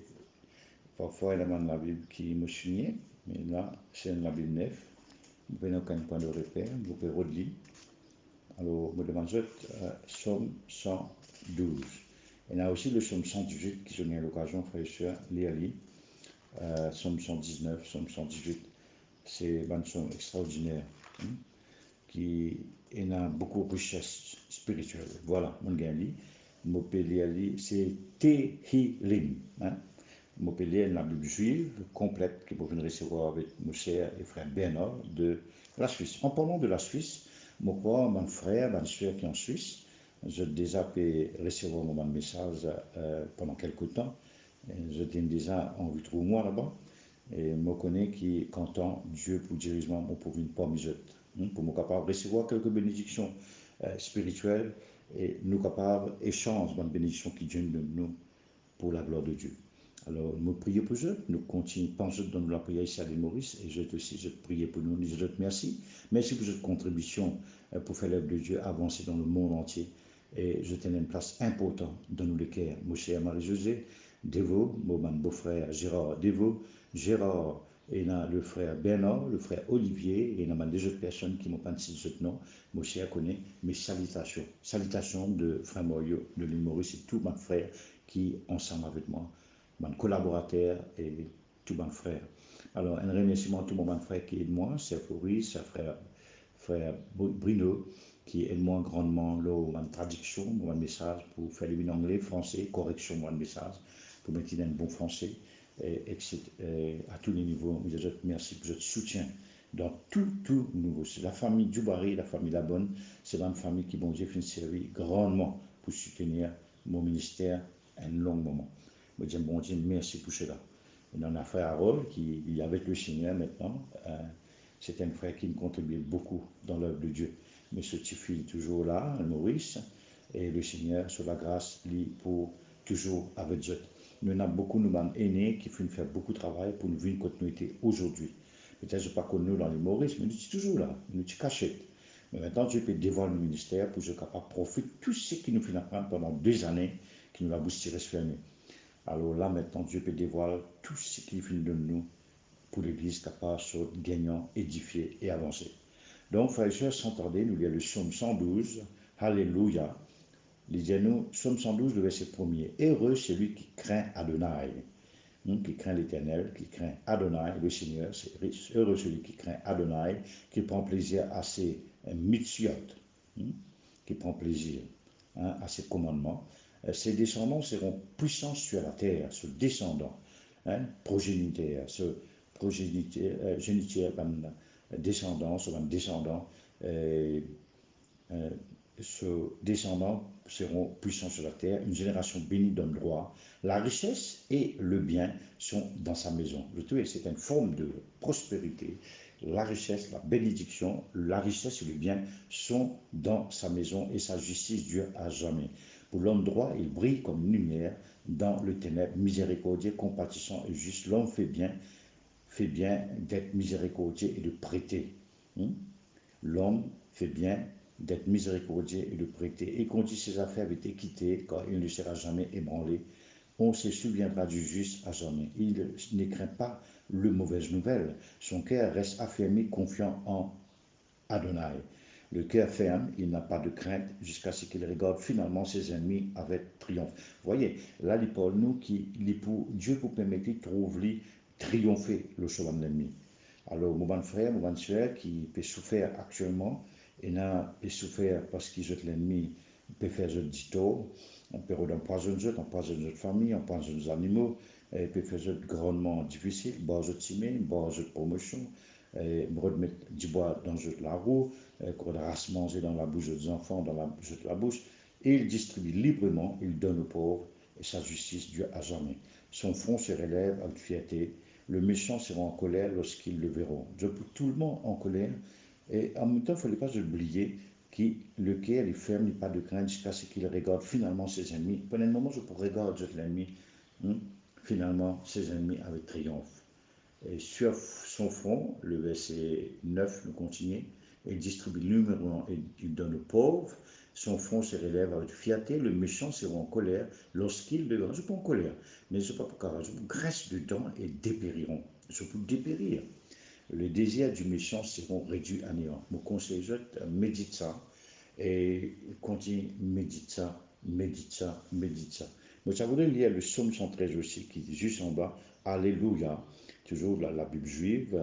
parfois, il y a la Bible qui me signait, mais là, c'est la Bible neuve. Vous pouvez aucun point de repère, vous pouvez relire. Alors, je demande psaume 112. Il y a aussi le psaume 118 qui, j'en ai l'occasion, frère et sœurs, lire. Psaume 119, psaume 118. C'est un psaume extraordinaire qui a beaucoup de richesse spirituelle. Voilà, mon gars, c'est Tehillim. Mon père la Bible juive complète que vous venez recevoir avec mon cher et frère Bernard de la Suisse. En parlant de la Suisse, mon frère, ma soeur qui est en Suisse, j'ai déjà pu recevoir mon message pendant quelques temps. J'étais déjà en 8 mois là-bas. Et je connais qui est content Dieu pour diriger mon pour une pomme pour nous capable de recevoir quelques bénédictions spirituelles et nous capables d'échanger une bénédiction qui vient de nous pour la gloire de Dieu. Alors, nous prions pour eux, nous continuons à penser dans la prière ici à l'île Maurice, et je te aussi, je prie pour nous, je te merci. Merci pour cette contribution pour faire l'œuvre de Dieu avancer dans le monde entier. Et je tenais une place importante dans nous les cœurs. Mon cher Marie-Josée, Dévot, mon beau-frère Gérard Dévot, Gérard, et là, le frère Bernard, le frère Olivier, et il y a des autres personnes qui m'ont pas dit ce nom. Mon cher connaît mes salutations. Salutations de frère Morio, de l'île Maurice et tous mes frères qui, ensemble avec moi, mon collaborateur et tous mes frères. Alors, un remerciement à tous mes frères qui aident moi, c'est Fabrice, c'est frère Bruno, qui aide moi grandement la traduction, mon message, pour faire le anglais, français, correction, mon message, pour mettre un bon français, et à tous les niveaux. Je vous remercie pour votre soutien dans tout niveau. C'est la famille Dubari, la famille Labonne, c'est une famille qui, bon Dieu, fait servir grandement pour soutenir mon ministère un long moment. Je dis, bon Dieu, merci pour cela. Et on a un frère Harold qui est avec le Seigneur maintenant. C'est un frère qui me contribue beaucoup dans l'œuvre de Dieu. Mais ce petit fils est toujours là, Maurice, et le Seigneur, sur la grâce, lui, pour toujours avec Dieu. Nous avons beaucoup de nous aînés qui font faire beaucoup de travail pour nous vivre une continuité aujourd'hui. Peut-être que je ne pas connu dans les Maurice, mais nous sommes toujours là, nous sommes cachés. Mais maintenant, Dieu peut dévoiler le ministère pour que je sois capable de profiter de tout ce qui nous fait apprendre pendant 2 années, qui nous a boosté fermé. Alors là, maintenant, Dieu peut dévoiler tout ce qu'il fait de nous pour l'Église capable de gagnant, édifier et avancer. Donc, frères et sœurs, s'entendez, nous lisons le psaume 112, Alléluia. Lisez-nous, psaume 112, le verset 1er. Heureux celui qui craint Adonai, qui craint l'Éternel, qui craint Adonai, le Seigneur. C'est heureux celui qui craint Adonai, qui prend plaisir à ses mitzvot, qui prend plaisir à ses commandements. Ses descendants seront puissants sur la terre, ce descendant, progénitaire, ce génitaire, descendant, ce descendant, ce descendant seront puissants sur la terre, une génération bénie d'hommes droits. La richesse et le bien sont dans sa maison. Je trouve que c'est une forme de prospérité. La richesse, la bénédiction, la richesse et le bien sont dans sa maison et sa justice dure à jamais. Pour l'homme droit, il brille comme une lumière dans le ténèbre, miséricordieux, compatissant et juste. L'homme fait bien, fait bien d'être miséricordieux et de prêter. Hein. L'homme fait bien d'être miséricordieux et de prêter. Et qu'on dit ses affaires avaient été quittées, car il ne sera jamais ébranlé. On se souviendra du juste à jamais. Il ne craint pas le mauvaise nouvelle. Son cœur reste affermi, confiant en Adonai. Le cœur ferme, il n'a pas de crainte jusqu'à ce qu'il regarde finalement ses ennemis avec triomphe. Vous voyez, là, il parle nous qui, Dieu vous permettre de trouver, triompher le chemin de l'ennemi. Alors, mon frère, mon soeur qui peut souffrir actuellement, et n'a peut souffrir parce qu'ils ont l'ennemi, il peut faire du tort, on peut empoisonner notre famille, empoisonner nos animaux, il peut faire des grandement difficile, bas de timé, bas de promotion, remettre du bois dans la roue, qu'on race manger dans la bouche des enfants, dans la bouche de la bouche, et il distribue librement, il donne aux pauvres, et sa justice dure à jamais. Son front se relève avec fierté, le méchant sera en colère lorsqu'ils le verront. Je pose tout le monde en colère, et en même temps, il ne fallait pas oublier que le cœur est ferme, n'est pas de crainte jusqu'à ce qu'il regarde finalement ses ennemis. Pendant un moment, je peux regarder l'ennemi, hein, finalement, ses ennemis avec triomphe. Et sur son front, le verset 9 nous continue, il distribue librement et il donne aux pauvres. Son front se relève avec fierté, le méchant sera en colère lorsqu'il le verra. Je ne suis pas en colère, mais je ne sais pas pourquoi, je vous graisse dedans et dépériront. Je peux dépérir. Les désirs du méchant seront réduits à néant. Mon conseil, je médite ça et continue, médite ça, médite ça, médite ça. Mais ça voudrait lire le psaume 113 aussi, qui dit juste en bas, Alléluia, toujours la Bible juive,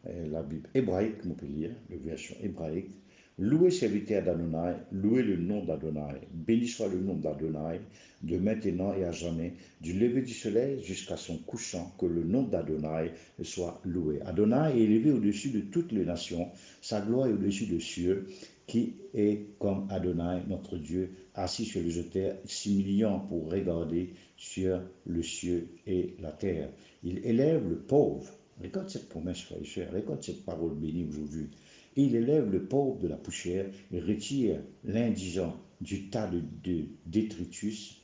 la Bible hébraïque, on peut lire, la version hébraïque. Louez serviteur d'Adonai, louez le nom d'Adonai, béni soit le nom d'Adonai, de maintenant et à jamais, du lever du soleil jusqu'à son couchant, que le nom d'Adonai soit loué. Adonai est élevé au-dessus de toutes les nations, sa gloire est au-dessus des cieux, qui est comme Adonai, notre Dieu, assis sur les auteurs, s'humiliant pour regarder sur le ciel et la terre. Il élève le pauvre. Regarde cette promesse, frère et cher, regarde cette parole bénie aujourd'hui. Il élève le pauvre de la poussière, il retire l'indigent du tas de détritus,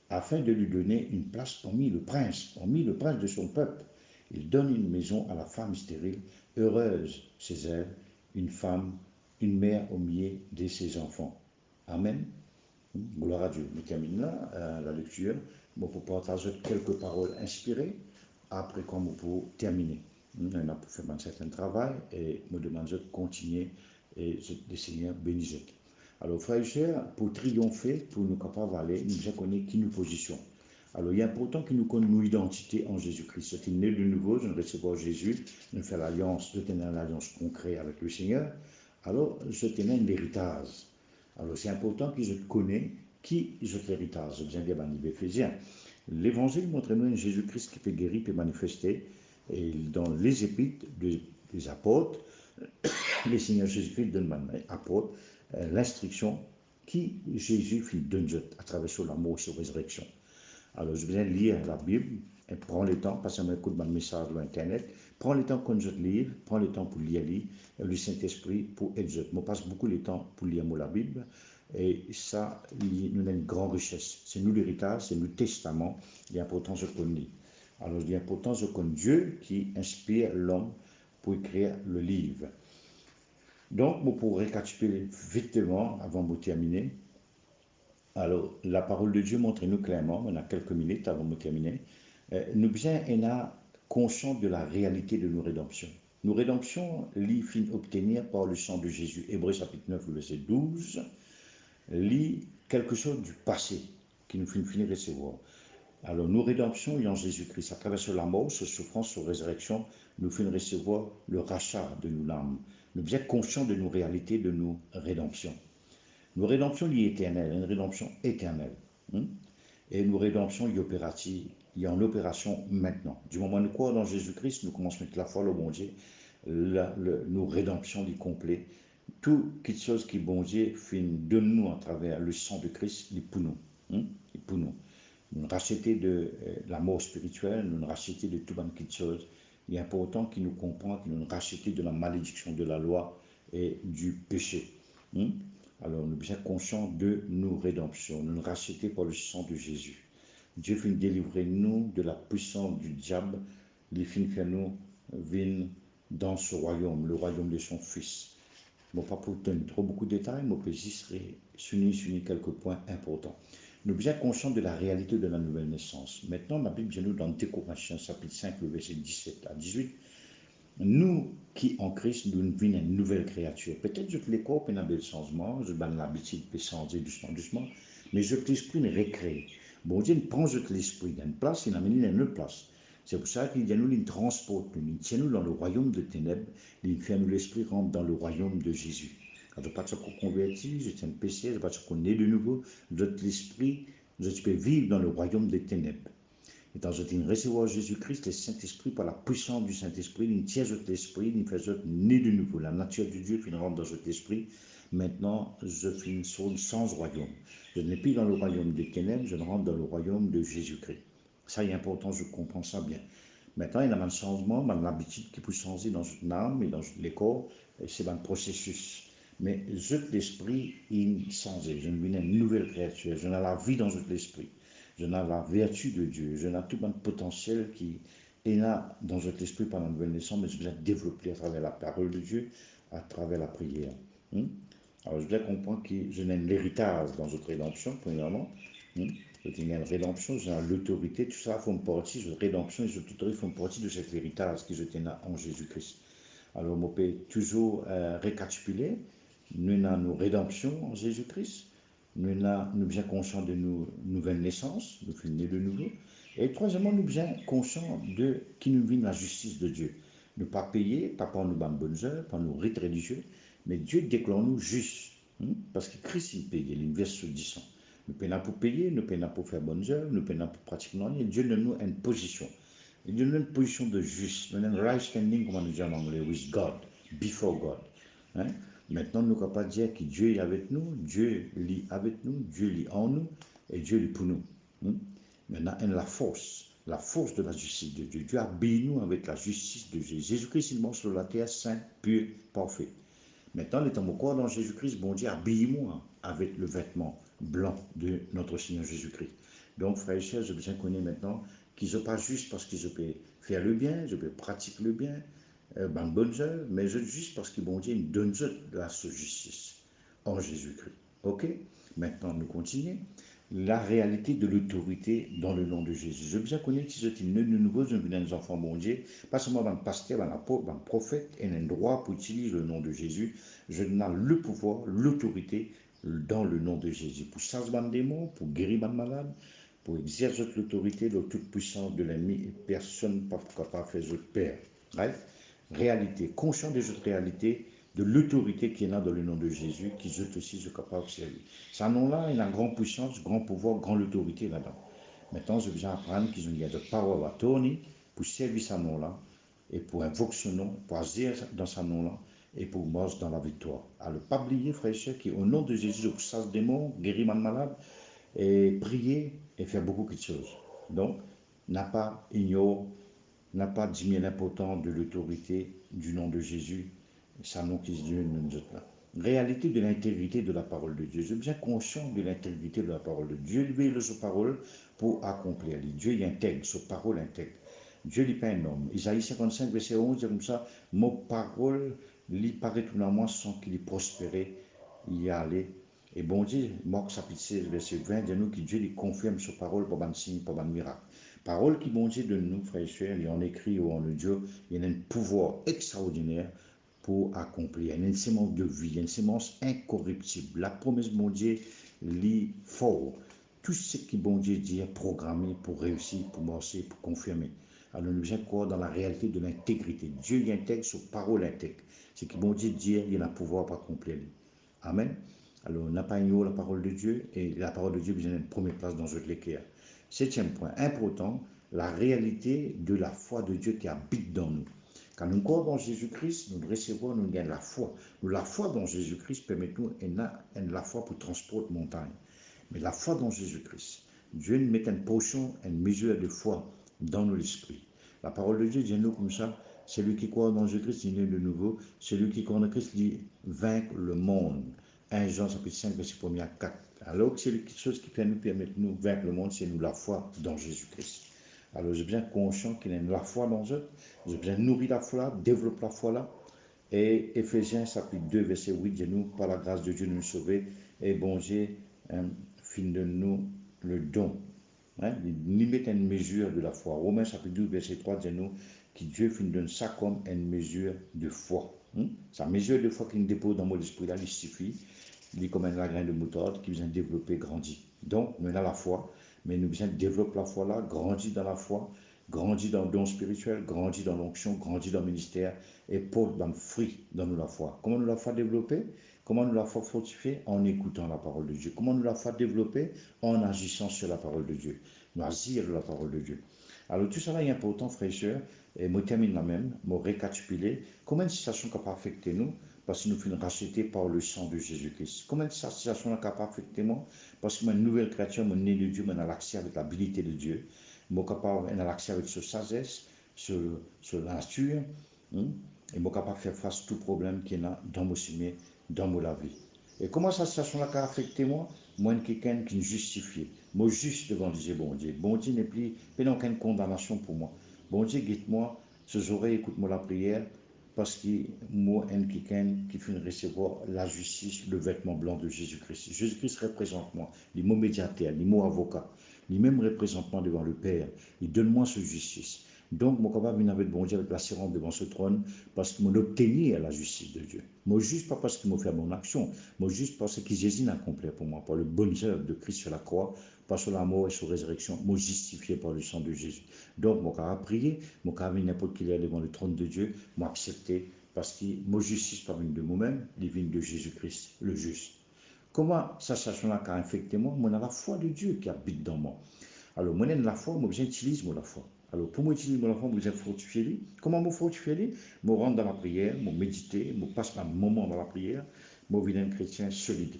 afin de lui donner une place parmi le prince de son peuple. Il donne une maison à la femme stérile, heureuse chez elle, une femme, une mère au milieu de ses enfants. Amen. Gloire à Dieu. Nous terminons là la lecture. Bon, pour partager quelques paroles inspirées, après comme pour terminer. On a pour faire un certain travail et me demande de continuer et le Seigneur bénisse. Alors, frères et sœurs, pour triompher, pour nous capables d'aller, nous devons connaître qui nous position. Alors, il est important que nous connaissions nos identités en Jésus-Christ. C'est une né de nouveau, je ne recevoir Jésus, nous faire l'alliance, de tenir l'alliance concrète avec le Seigneur. Alors, je tenais l'héritage. Alors, c'est important que je connaisse qui je l'héritage. Je viens dire dans l'Éphésiens. L'évangile montre-nous un Jésus-Christ qui peut guérir, peut manifester. Et dans les épîtres des apôtres, le Seigneur Jésus-Christ donne aux apôtres l'instruction qui Jésus fit donner à travers son amour et sa résurrection. Alors, je viens lire la Bible et prends le temps, parce que je m'écoute mon message sur Internet, prends le temps quand je livre, prends le temps pour lire le Saint-Esprit pour exhorter. Je passe beaucoup de temps pour lire la Bible et ça, nous avons une grande richesse. C'est nous l'héritage, c'est nous le testament, il est important de connaître. Alors, il est important de connaître Dieu qui inspire l'homme pour écrire le livre. Donc, pour récapituler vitement, avant de terminer, alors, la parole de Dieu montre-nous clairement, on a quelques minutes avant de terminer, nous bien être conscients de la réalité de nos rédemptions. Nos rédemptions, lit fin obtenir par le sang de Jésus. Hébreux chapitre 9, verset 12, lit quelque chose du passé qui nous finit recevoir. Alors, nos rédemptions, en Jésus-Christ, à travers la mort, sa souffrance, sa résurrection, nous finit recevoir le rachat de nos âmes. Nous bien conscients de nos réalités, de nos rédemptions. Nos rédemptions liées éternelles, une rédemption éternelle. Et nos rédemptions y opératives, il y a en opération maintenant. Du moment où nous croyons dans Jésus-Christ, nous commençons à mettre la foi au bon Dieu, nos rédemptions y complètes. Tout quelque chose qui bon Dieu fait de nous à travers le sang de Christ, il pour nous. Il pour nous. Nous racheter de la mort spirituelle, nous racheter de tout bonne quelque chose. Il est important qu'il nous comprenne, qu'il nous racheter de la malédiction de la loi et du péché. Alors, nous sommes bien conscients de nos rédemptions. Nous nous racheter par le sang de Jésus. Dieu finit délivrer nous de la puissance du diable les fins que nous viennent dans ce royaume, le royaume de son Fils. Bon, pas pour donner trop beaucoup de détails, mais peut juste souligner quelques points importants. Nous sommes bien conscients de la réalité de la nouvelle naissance. Maintenant, la Bible dit nous dans 2 Corinthiens, chapitre 5, le verset 17 à 18, nous qui en Christ, nous vivons une nouvelle créature. Peut-être que les corps ont un changement, je vais l'habitude de changer doucement, doucement, mais je l'esprit ne récrée. Bon Dieu, prend l'esprit, il y a une place, il a mis une autre place. C'est pour ça qu'il y a nous, il transporte nous, il tient nous dans le royaume de ténèbres, il fait nous l'esprit rentre dans le royaume de Jésus. Quand je ne pas qu'on converti, je tiens le péché, je ne pas qu'on est de nouveau, notre l'esprit, je peux vivre dans le royaume des ténèbres. Et dans une recevoir Jésus-Christ, le Saint-Esprit, par la puissance du Saint-Esprit, il tient votre esprit, il fait votre né de nouveau. La nature de Dieu qui rentre dans votre esprit. Maintenant, je finis sans royaume. Je n'ai plus dans le royaume des ténèbres, je rentre dans le royaume de Jésus-Christ. Ça est important, je comprends ça bien. Maintenant, il y a un changement, l'habitude qui peut changer dans une âme et dans les corps, c'est un processus. Mais l'esprit, il change. Je deviens une nouvelle créature. Je n'ai la vie dans l'esprit. Je n'ai la vertu de Dieu. Je n'ai tout un potentiel qui est là dans votre esprit par la nouvelle naissance, mais je dois développer à travers la parole de Dieu, à travers la prière. Alors, je dois comprendre que je n'ai l'héritage dans votre rédemption, premièrement. Je dis, une rédemption, j'ai l'autorité, tout ça font partie, de rédemption et toute autorité font partie de cet héritage que je tiens en Jésus-Christ. Alors, on peut toujours récapituler, nous avons nos rédemptions en Jésus-Christ, nous sommes bien conscients de nos nouvelles naissances, nous sommes nés de nouveau, et troisièmement, nous sommes bien conscients de qui nous vient la justice de Dieu. Ne pas payer, pas par nos bonnes œuvres, par nos rites religieux, mais Dieu déclare nous justes, parce que Christ il paye, il verse sur 10 ans. Nous payons pour payer, nous payons pour faire bonnes œuvres, nous payons pour pratiquer non, et Dieu donne nous une position. Il donne nous une position de juste, nous avons un right standing, comme on dit en anglais, with God, before God. Maintenant, nous ne pouvons pas dire que Dieu est avec nous, Dieu lit avec nous, Dieu lit en nous, et Dieu lit pour nous. Maintenant, on a la force de la justice de Dieu. Dieu habille nous avec la justice de Jésus. Jésus-Christ, il montre sur la terre, saint, pur, parfait. Maintenant, étant mon corps dans Jésus-Christ, bon Dieu, habille-moi avec le vêtement blanc de notre Seigneur Jésus-Christ. Donc, frères et sœurs, je besoin connaître maintenant qu'ils ne sont pas juste parce qu'ils peuvent faire le bien, je peux pratiquer le bien, bonne œuvre, mais juste parce que bon Dieu nous donne la justice en Jésus-Christ. Ok? Maintenant, nous continuons. La réalité de l'autorité dans le nom de Jésus. Je bien connais que si je suis né de nouveau, je viens des enfants bon Dieu, pas seulement un pasteur, un apôtre, un prophète, et un droit pour utiliser le nom de Jésus. Je n'ai le pouvoir, l'autorité dans le nom de Jésus. Pour chasser des démons, pour guérir des malades, pour exercer l'autorité de toute puissance de l'ennemi, et personne n'est pas capable de faire votre père. Right? Réalité, conscient de cette réalité, de l'autorité qui est là dans le nom de Jésus, qui je aussi suis capable de servir. Ce nom-là, il a grande puissance, grand pouvoir, grande autorité là-dedans. Maintenant, je viens apprendre qu'ils ont de parole à tourner pour servir ce nom-là, et pour invoquer ce nom, pour agir dans ce nom-là, et pour marcher dans la victoire. Alors, pas oublier, frère et soeur, qu'au nom de Jésus, je chasse des démons, guérir les malades, et prier, et faire beaucoup de choses. Donc, n'a pas ignoré, n'a pas diminué l'importance de l'autorité du nom de Jésus, ça nom qui se dit nous autres là. Réalité de l'intégrité de la parole de Dieu. Je suis bien conscient de l'intégrité de la parole de Dieu. Dieu veille sur parole pour accomplir. Dieu y intègre, sa parole intègre. Dieu n'est pas un homme. Isaïe 55, verset 11, c'est comme ça, mon parole, lui paraît tout dans moi sans qu'il ait prospéré, y aller. Et bon Dieu, Marc chapitre 16, verset 20, dit-nous que Dieu lui confirme sa parole pour un signe, pour un miracle. Parole qui, bon Dieu, de nous, frères et sœurs, et en écrit ou en audio, il y a un pouvoir extraordinaire pour accomplir. Il y a une sémence de vie, il y a une sémence incorruptible. La promesse, bon Dieu, lit fort. Tout ce qui, bon Dieu, dit est programmé pour réussir, pour marcher, pour confirmer. Alors, nous sommes encore dans la réalité de l'intégrité. Dieu y intègre, sa parole intègre. Ce qui, bon Dieu, dit, il y a un pouvoir pour accomplir. Amen. Alors, on n'a pas ignoré la parole de Dieu, et la parole de Dieu vient une première place dans notre équerre. Septième point, important, la réalité de la foi de Dieu qui habite dans nous. Quand nous croyons dans Jésus-Christ, nous recevons, nous gagnons la foi. La foi dans Jésus-Christ permet-nous la foi pour transporter montagne. Mais la foi dans Jésus-Christ, Dieu nous met une portion, une mesure de foi dans nos esprits. La parole de Dieu dit nous comme ça, celui qui croit dans Jésus-Christ est né de nouveau, celui qui croit en Christ dit vaincre le monde. 1 Jean chapitre 5, verset 1 à 4. Alors que c'est quelque chose qui peut nous permettre de nous vaincre le monde, c'est nous la foi dans Jésus-Christ. Alors, j'ai bien conscient qu'il y a la foi dans eux. J'ai bien nourri la foi là, développe la foi là. Et Éphésiens chapitre 2, verset 8, dit nous, par la grâce de Dieu, nous sauver. Et bon Dieu, fin de nous le don. Hein, il met une mesure de la foi. Romains chapitre 12, verset 3, dit nous, que Dieu fin donne ça comme une mesure de foi. Sa mesure de foi qu'il dépose dans mon esprit là, il suffit. Il est comme un grain de moutarde qui vient développer, grandir. Donc, nous avons la foi, mais nous besoin développer la foi là, grandir dans la foi, grandir dans le don spirituel, grandir dans l'onction, grandir dans le ministère et pour dans le fruit dans nous la foi. Comment nous la foi développer? Comment nous la foi fortifier? En écoutant la parole de Dieu. Comment nous la foi développer? En agissant sur la parole de Dieu. Nous agir la parole de Dieu. Alors tout ça est important, frères et sœurs, et je termine la même, je récapituler comment une situation qui peut affecter nous, parce que nous sommes rachetés par le sang de Jésus-Christ. Comment une situation qui peut affecter moi, parce que je suis une nouvelle créature, je suis né de Dieu, je suis l'accès avec l'habilité de Dieu, je suis capable d'accès avec sa sagesse, sur la nature, et je suis capable de faire face à tout problème qui est là dans mon chemin, dans ma vie. Et comment cette situation-là a affecté moi? Moi, quelqu'un qui est justifié. Moi, juste devant Dieu, bon Dieu. Bon Dieu n'est plus, il aucune condamnation pour moi. Bon Dieu, guide-moi, ces oreilles, écoute-moi la prière, parce que moi, quelqu'un qui fait recevoir la justice, le vêtement blanc de Jésus-Christ. Jésus-Christ représente moi, il est mon médiateur, il est mon avocat, il même représente moi devant le Père, il donne-moi cette justice. Donc, mon capable venir avec bon Dieu, avec l'assurance devant ce trône, parce qu'il m'a obtenu la justice de Dieu. Moi, juste pas parce qu'il m'a fait mon action, moi, juste parce que Jésus n'a accompli pour moi, par le bonheur de Christ sur la croix, par son amour et sa résurrection, moi, justifié par le sang de Jésus. Donc, mon capable prier, mon capable n'importe qui est devant le trône de Dieu, moi, accepter, parce que ma justice pas vient de moi-même, elle vient de Jésus-Christ, le juste. Comment ça, situation-là a infecté moi? Moi, la foi de Dieu qui habite dans moi. Alors, moi, la foi, moi, j'utilise la foi. Alors, pour moi utiliser la foi, moi, je fortifier. Comment me fortifier? Je rentre dans la prière, je méditer, je passe un moment dans la prière, je vis un chrétien solide.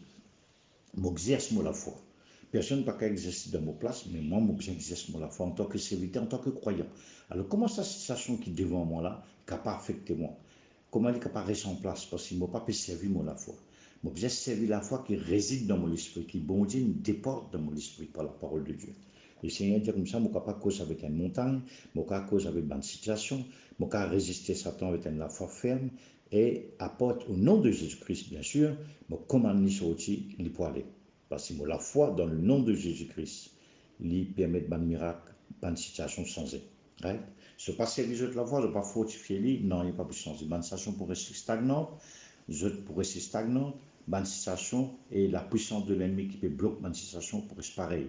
Je exerce la foi. Personne ne peut pas exercer dans ma place, mais moi, j'exerce la foi en tant que serviteur, en tant que croyant. Alors, comment cette situation qui est devant moi là, qui n'a pas affecté moi? Comment elle est capable de rester en place? Parce qu'il ne m'a pas pu servir la foi. Moi, j'ai servi la foi qui réside dans mon esprit, qui, bon Dieu, me déporte dans mon esprit par la parole de Dieu. Le Seigneur dit comme ça, je ne pas cause avec une montagne, je ne pas cause avec une situation, je ne pas résister Satan avec une foi ferme, et apporte au nom de Jésus-Christ, bien sûr, je commande les sortir, il peut aller. Parce que la foi dans le nom de Jésus-Christ, lui permet de faire un miracle, une situation sans être. Right? Ce pas servir de la foi, je ne pas fortifier lui, non, il n'y a pas de changer. Une situation pour rester stagnante, je pour rester stagnante, une situation et la puissance de l'ennemi qui peut bloquer une situation pour rester pareil.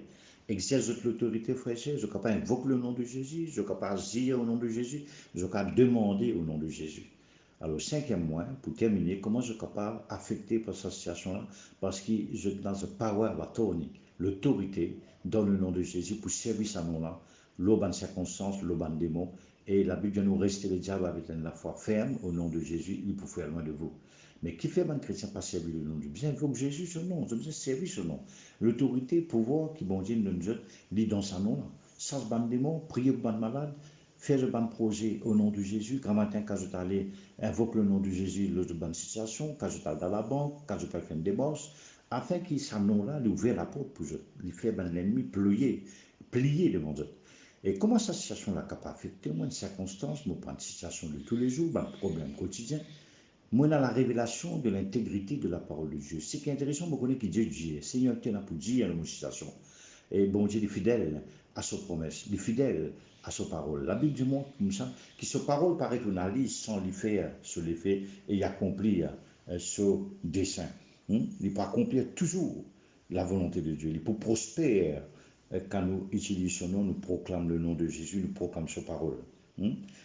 Exerce l'autorité, frère, je suis capable d'invoquer le nom de Jésus, je suis capable d'agir au nom de Jésus, je suis capable de demander au nom de Jésus. Alors, cinquième point, pour terminer, comment je suis capable d'affecter par cette situation-là? Parce que je dans le power of attorney, l'autorité dans le nom de Jésus pour servir ce nom-là, l'aube circonstance, l'aube démon. Et la Bible nous rester le diable avec la foi ferme au nom de Jésus, il peut faire loin de vous. Mais qui fait un chrétien pas servir le nom de Dieu? Bien, il faut que Jésus ce nom, je besoin servir ce nom. L'autorité, pouvoir qui bon Dieu nous donne, lit dans ce nom-là. Ça se ban démon, prier pour ban malade, faire le ban projet au nom de Jésus. Quand matin, quand je t'allais, invoque le nom de Jésus, le bonne situation, quand je t'allais dans la banque, quand je t'allais faire une débourse, afin qu'il ce nom-là, lui ouvre la porte pour eux, lui faire l'ennemi plier devant eux. Et comment cette situation-là capable d'affecter moi une circonstance, moi pas une situation de tous les jours, un problème quotidien. Moi, dans la révélation de l'intégrité de la parole de Dieu. Ce qui est intéressant, je connais que Dieu dit, Seigneur, tu es là pour dire la situation. Et bon Dieu est fidèle à ses promesses, il est fidèle à sa parole. La Bible dit moi comme ça, que sa parole paraît qu'on analyse sans lui faire sur les faits et accomplir ce dessein. Il peut accomplir toujours la volonté de Dieu. Il peut prospérer quand nous utilisons son nom, nous proclamons le nom de Jésus, nous proclamons sa parole.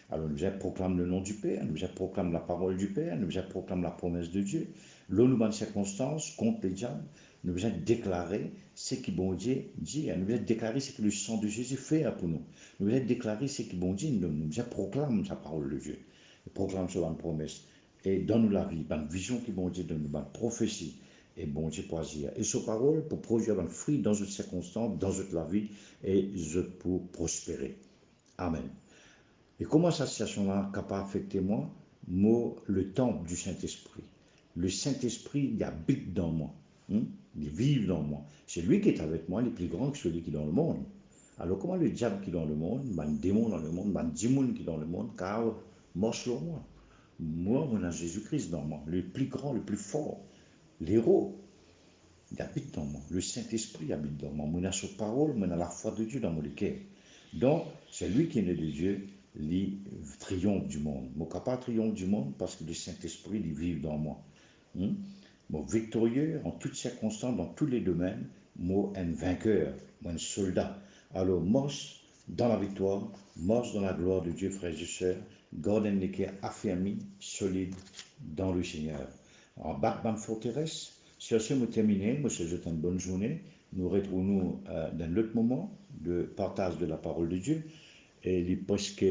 Alors nous proclamons le nom du Père, nous proclamons la parole du Père, nous proclamons la promesse de Dieu. Là, nous, dans circonstances, contre les diables, nous devons déclarer ce que bon Dieu dit. Nous devons déclarer ce que le sang de Jésus fait pour nous. Nous devons déclarer ce que bon Dieu nous donne. Nous devons proclamer sa parole de Dieu. Proclame sa promesse. Et donne-nous la vie, une vision que bon Dieu donne, une prophétie. Et bon Dieu pour agir. Et sa parole pour produire un fruit dans une circonstance, dans toute la vie, et je pour prospérer. Amen. Et comment cette situation-là n'a pas affecté moi? Moi, le temple du Saint-Esprit. Le Saint-Esprit, il habite dans moi. Il vit dans moi. C'est lui qui est avec moi, il est plus grand que celui qui est dans le monde. Alors, comment le diable qui est dans le monde, le démon dans le monde, le démon qui est dans le monde, car marche sur moi. Moi, on a Jésus-Christ dans moi, le plus grand, le plus fort, l'héros. Il habite dans moi. Le Saint-Esprit habite dans moi. Mon a sa parole, mon a la foi de Dieu dans mon cœur. Donc, c'est lui qui est né de Dieu, il triomphe du monde. Mon capable triomphe du monde parce que le Saint-Esprit, il vit dans moi. Hmm? Mon victorieux en toutes circonstances, dans tous les domaines, moi un vainqueur, moi un soldat. Alors, marche dans la victoire, marche dans la gloire de Dieu, frères et sœurs, garde un cœur affermi, solide dans le Seigneur. En Batman forteresse, sur ce mot terminé, moi je vous souhaite une bonne journée. Nous retrouvons dans l'autre moment de partage de la parole de Dieu. Et il est presque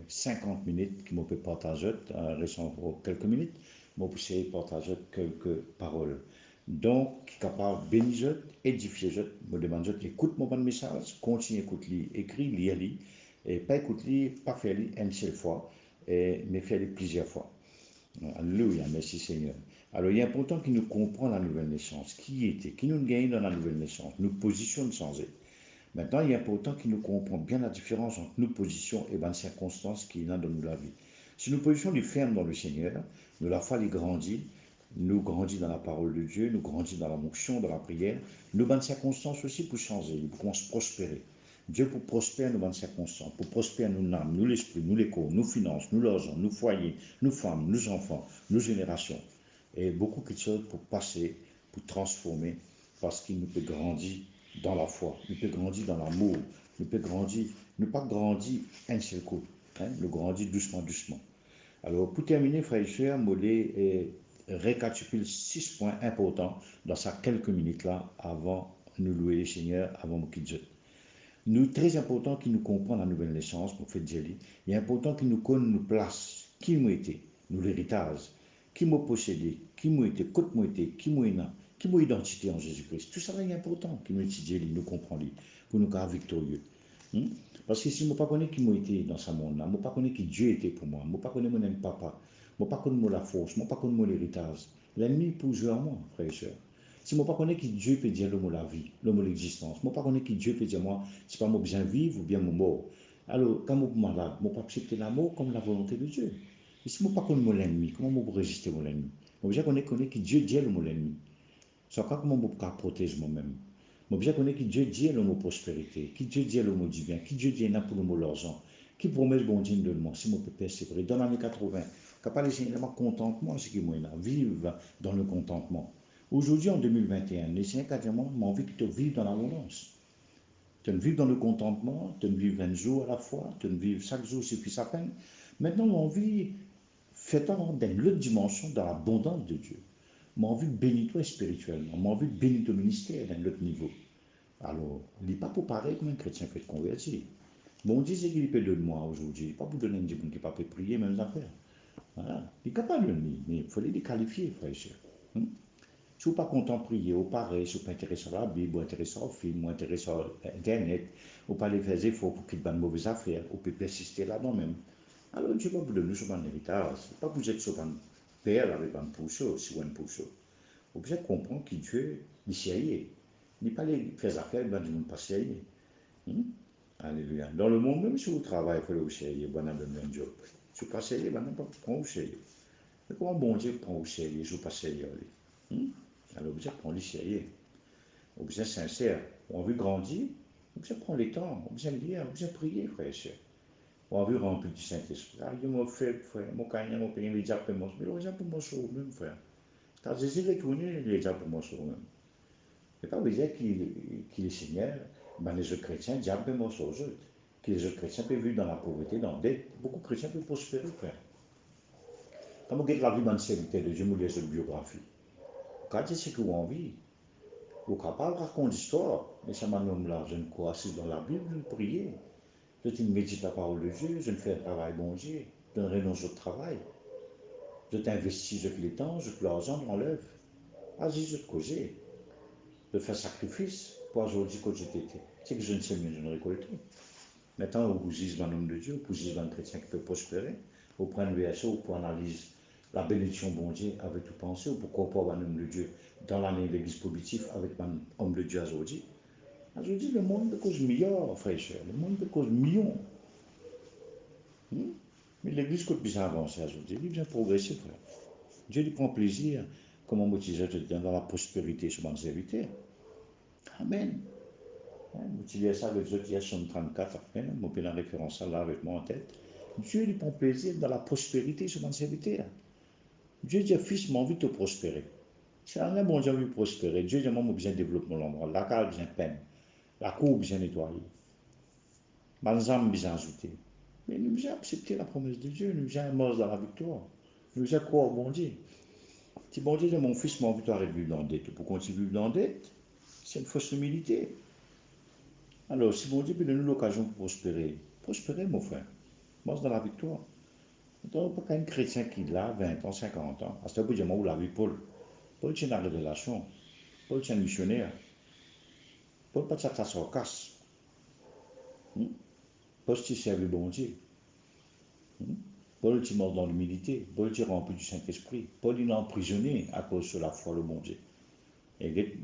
50 minutes qui m'ont fait partager, récemment quelques minutes, m'ont poussé partager quelques paroles. Donc, qui est capable de bénir, édifier, me demande, écoute mon bon message, continue à écouter, écris, lire, et pas écouter, pas faire une seule fois, mais faire plusieurs fois. Alléluia, merci Seigneur. Alors, il est important qu'il nous comprenne la nouvelle naissance. Qui était, qui nous gagne dans la nouvelle naissance, nos positions changées. Maintenant, il est important qu'il nous comprenne bien la différence entre nos positions et les circonstances qui sont dans la vie. Si nos positions nous fermes dans le Seigneur, nous la foi les grandit, nous grandit dans la parole de Dieu, nous grandit dans la motion, dans la prière, nos bonnes circonstances aussi pour changer, pour se prospérer. Dieu pour prospérer nos bonnes circonstances, pour prospérer nos âmes, nous l'esprit, nous les corps, nos finances, nous l'argent, nos foyers, nos femmes, nos enfants, nos générations. Et beaucoup de choses pour passer, pour transformer, parce qu'il nous peut grandir dans la foi, nous peut grandir dans l'amour, nous peut grandir, ne pas grandir un seul coup, nous grandir doucement, doucement. Alors, pour terminer, frère et sœurs, Mollet récapitule 6 points importants dans ces quelques minutes-là avant de nous louer le Seigneur, avant de quitter. Nous, très important qu'il nous comprenne la nouvelle naissance, pour faire Djeli. Il est important qu'il nous connaisse nos places, qui nous été, nous l'héritage, qui m'a possédé, qui m'a été, côté m'a été, qui m'a été, qui m'a identité en Jésus-Christ. Tout ça est important qu'il nous étudie, nous comprendre, pour nous faire victorieux. Hmm? Parce que si je ne pas connais qui m'a été dans ce monde-là, je ne pas connais qui Dieu était pour moi, je ne pas connais mon papa, je ne pas connais la force, je ne pas connais mon héritage. L'ennemi peut jouer à moi, frère et soeur. Si je ne pas connais qui Dieu peut dire l'homme la vie, l'homme l'existence, je ne pas connais qui Dieu peut dire moi, c'est pas moi bien vivre ou bien mon mort. Alors, quand je suis malade, je ne pas accepter la mort comme la volonté de Dieu. Et si je ne pas connais mon ennemi, comment je peux résister mon ennemi? Je connais qui Dieu dit mon ennemi. C'est comment je peux protéger moi-même. Je bien connais qui Dieu dit le mot prospérité, qui Dieu dit le mot du bien, qui Dieu dit pour le mot l'argent, qui promet le bon Dieu de moi, si je peux persévérer. Dans l'année 80, quand pas les Seigneurs contentement, c'est qui moi vivre dans le contentement. Aujourd'hui, en 2021, les Seigneurs m'ont envie que tu vives dans l'abondance. Tu vives dans le contentement, tu vives un jour à la fois, tu vives chaque jour suffit sa peine. Maintenant, mon envie fait dans l'autre dimension, dans l'abondance de Dieu. Mon envie de bénir toi spirituellement, mon envie de bénir ton ministère dans l'autre niveau. Alors, il n'est pas pour parler comme un chrétien fait convertir. Bon Dieu, c'est qu'il peut donner moi aujourd'hui. Il n'est pas pour donner un Dieu qui ne peut pas prier, même affaires. Voilà. Il est capable de le donner, mais il faut les qualifier, frère et soeur. Si vous n'êtes pas content de prier, ou pareil, si vous n'êtes pas intéressé à la Bible, ou intéressé au film, ou intéressé à Internet, ou pas les faire des efforts pour qu'il y ait de mauvaises affaires, ou peut persister là-dedans même. Alors, Dieu va vous donner sur un héritage. Pas vous êtes sur un père avec un pousseau, si vous un pousseau. Vous devez comprendre que Dieu est sérieux. Il n'est pas les faire affaires, ben, ne pas sérieux. Alléluia. Dans le monde, même si vous travaillez, il faut le sérieux, vous avez un job. Si vous pas sérieux, vous n'avez pas prendre au sérieux. Mais comment bon Dieu prend au sérieux, je ne pas sérieux. Alors, vous êtes prendre le sérieux. Vous êtes sincère. On veut grandir, vous êtes prendre le temps, vous êtes lire, vous êtes prier, frère et soeur. On veut remplir du Saint-Esprit. Ah, je m'en fais, frère. Mon cahier, mon pays, les diables, mon mais les diables, mon sourd, même, frère. Quand Jésus retourné, les diables, mon sourd, même. Il n'est pas obligé qu'il est Seigneur, ben les autres chrétiens, diable, mon sourd, que les autres chrétiens peuvent vivre dans la pauvreté, dans la dette. Beaucoup de chrétiens peuvent prospérer, frère. Quand vous regardez la vie dans le serviteur de Dieu, vous lisez une biographie. Quand c'est ce que vous envie, vous êtes capable de raconter l'histoire, mais ça m'a nommé là, je ne crois assis dans la Bible, je ne prie. Je médite la parole de Dieu, je ne fais un travail bon Dieu, je ne renonce au travail. Je t'investis, je te les temps, je te l'argent dans l'œuvre. Vas-y, je te cause. Je fais sacrifice pour aujourd'hui que je t'étais. C'est que je ne sais mieux, je ne récolte. Maintenant, vous gisez un homme de Dieu, vous gisez un chrétien qui peut prospérer, vous prenez le verset, vous analysez la bénédiction bon Dieu avec tout pensée, ou pour comparer un homme de Dieu dans l'année de l'église positive avec un homme de Dieu aujourd'hui. Je dis, le monde de cause meilleur, frère et soeur. Le monde de cause million. Mais l'église coûte bien avancé, je dis. Il bien progresser, frère. Dieu lui prend plaisir, comme on disait, dans la prospérité sur mon serviteur. Amen. Tu dis ça avec Dieu, il y a 34, après, mon père la référence là avec moi en tête. Dieu lui prend plaisir dans la prospérité sur mon serviteur. Dieu dit, fils, j'ai envie de te prospérer. C'est un bon Dieu envie de prospérer. Dieu dit, moi, j'ai besoin de développer mon endroit. La cale, besoin de peine. La cour, besoin de nettoyer. Ma âme, besoin d'ajouter. Mais nous devons accepter la promesse de Dieu. Nous devons mort dans la victoire. Nous devons croire au bon Dieu. Si bon Dieu dit, mon fils, j'ai envie de vivre dans la dette. Pour continuer à vivre dans la dette, c'est une fausse humilité. Alors, si bon Dieu peut donner l'occasion de prospérer, prospérer, mon frère. Mort dans la victoire. Donc, pas un chrétien qui l'a 20 ans, 50 ans. À ce moment où où la vie Paul. Paul tient la révélation. Paul tient missionnaire. Paul pas de sa casse. Paul s'y servi bon Dieu. Paul est mort dans l'humilité. Paul est rempli du Saint-Esprit. Paul est emprisonné à cause de la foi, le bon Dieu. Et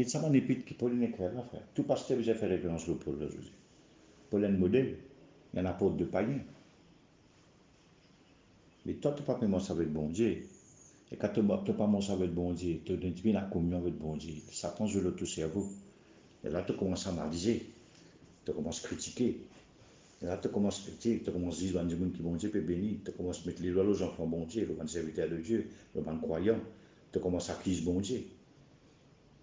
ça m'a épite qui Paul est écrit là, frère. Tout pasteur vous a fait référence au Paul, là, je dis. Paul est un modèle. Il y a un apôtre de païen. Mais toi, tu n'as pas commencé avec bon Dieu. Et quand tu n'as pas commencé avec bon Dieu, tu as bien la communion avec bon Dieu. Satan joue le tout cerveau. Et là, tu commences à analyser. Tu commences à critiquer. Et là, tu commences à critiquer. Tu commences à dire, il y a des gens qui bon Dieu peut bénir. Tu commences à mettre les lois aux enfants bon Dieu, le bon serviteur de Dieu, le bon croyant. Tu commences à accuser bon Dieu.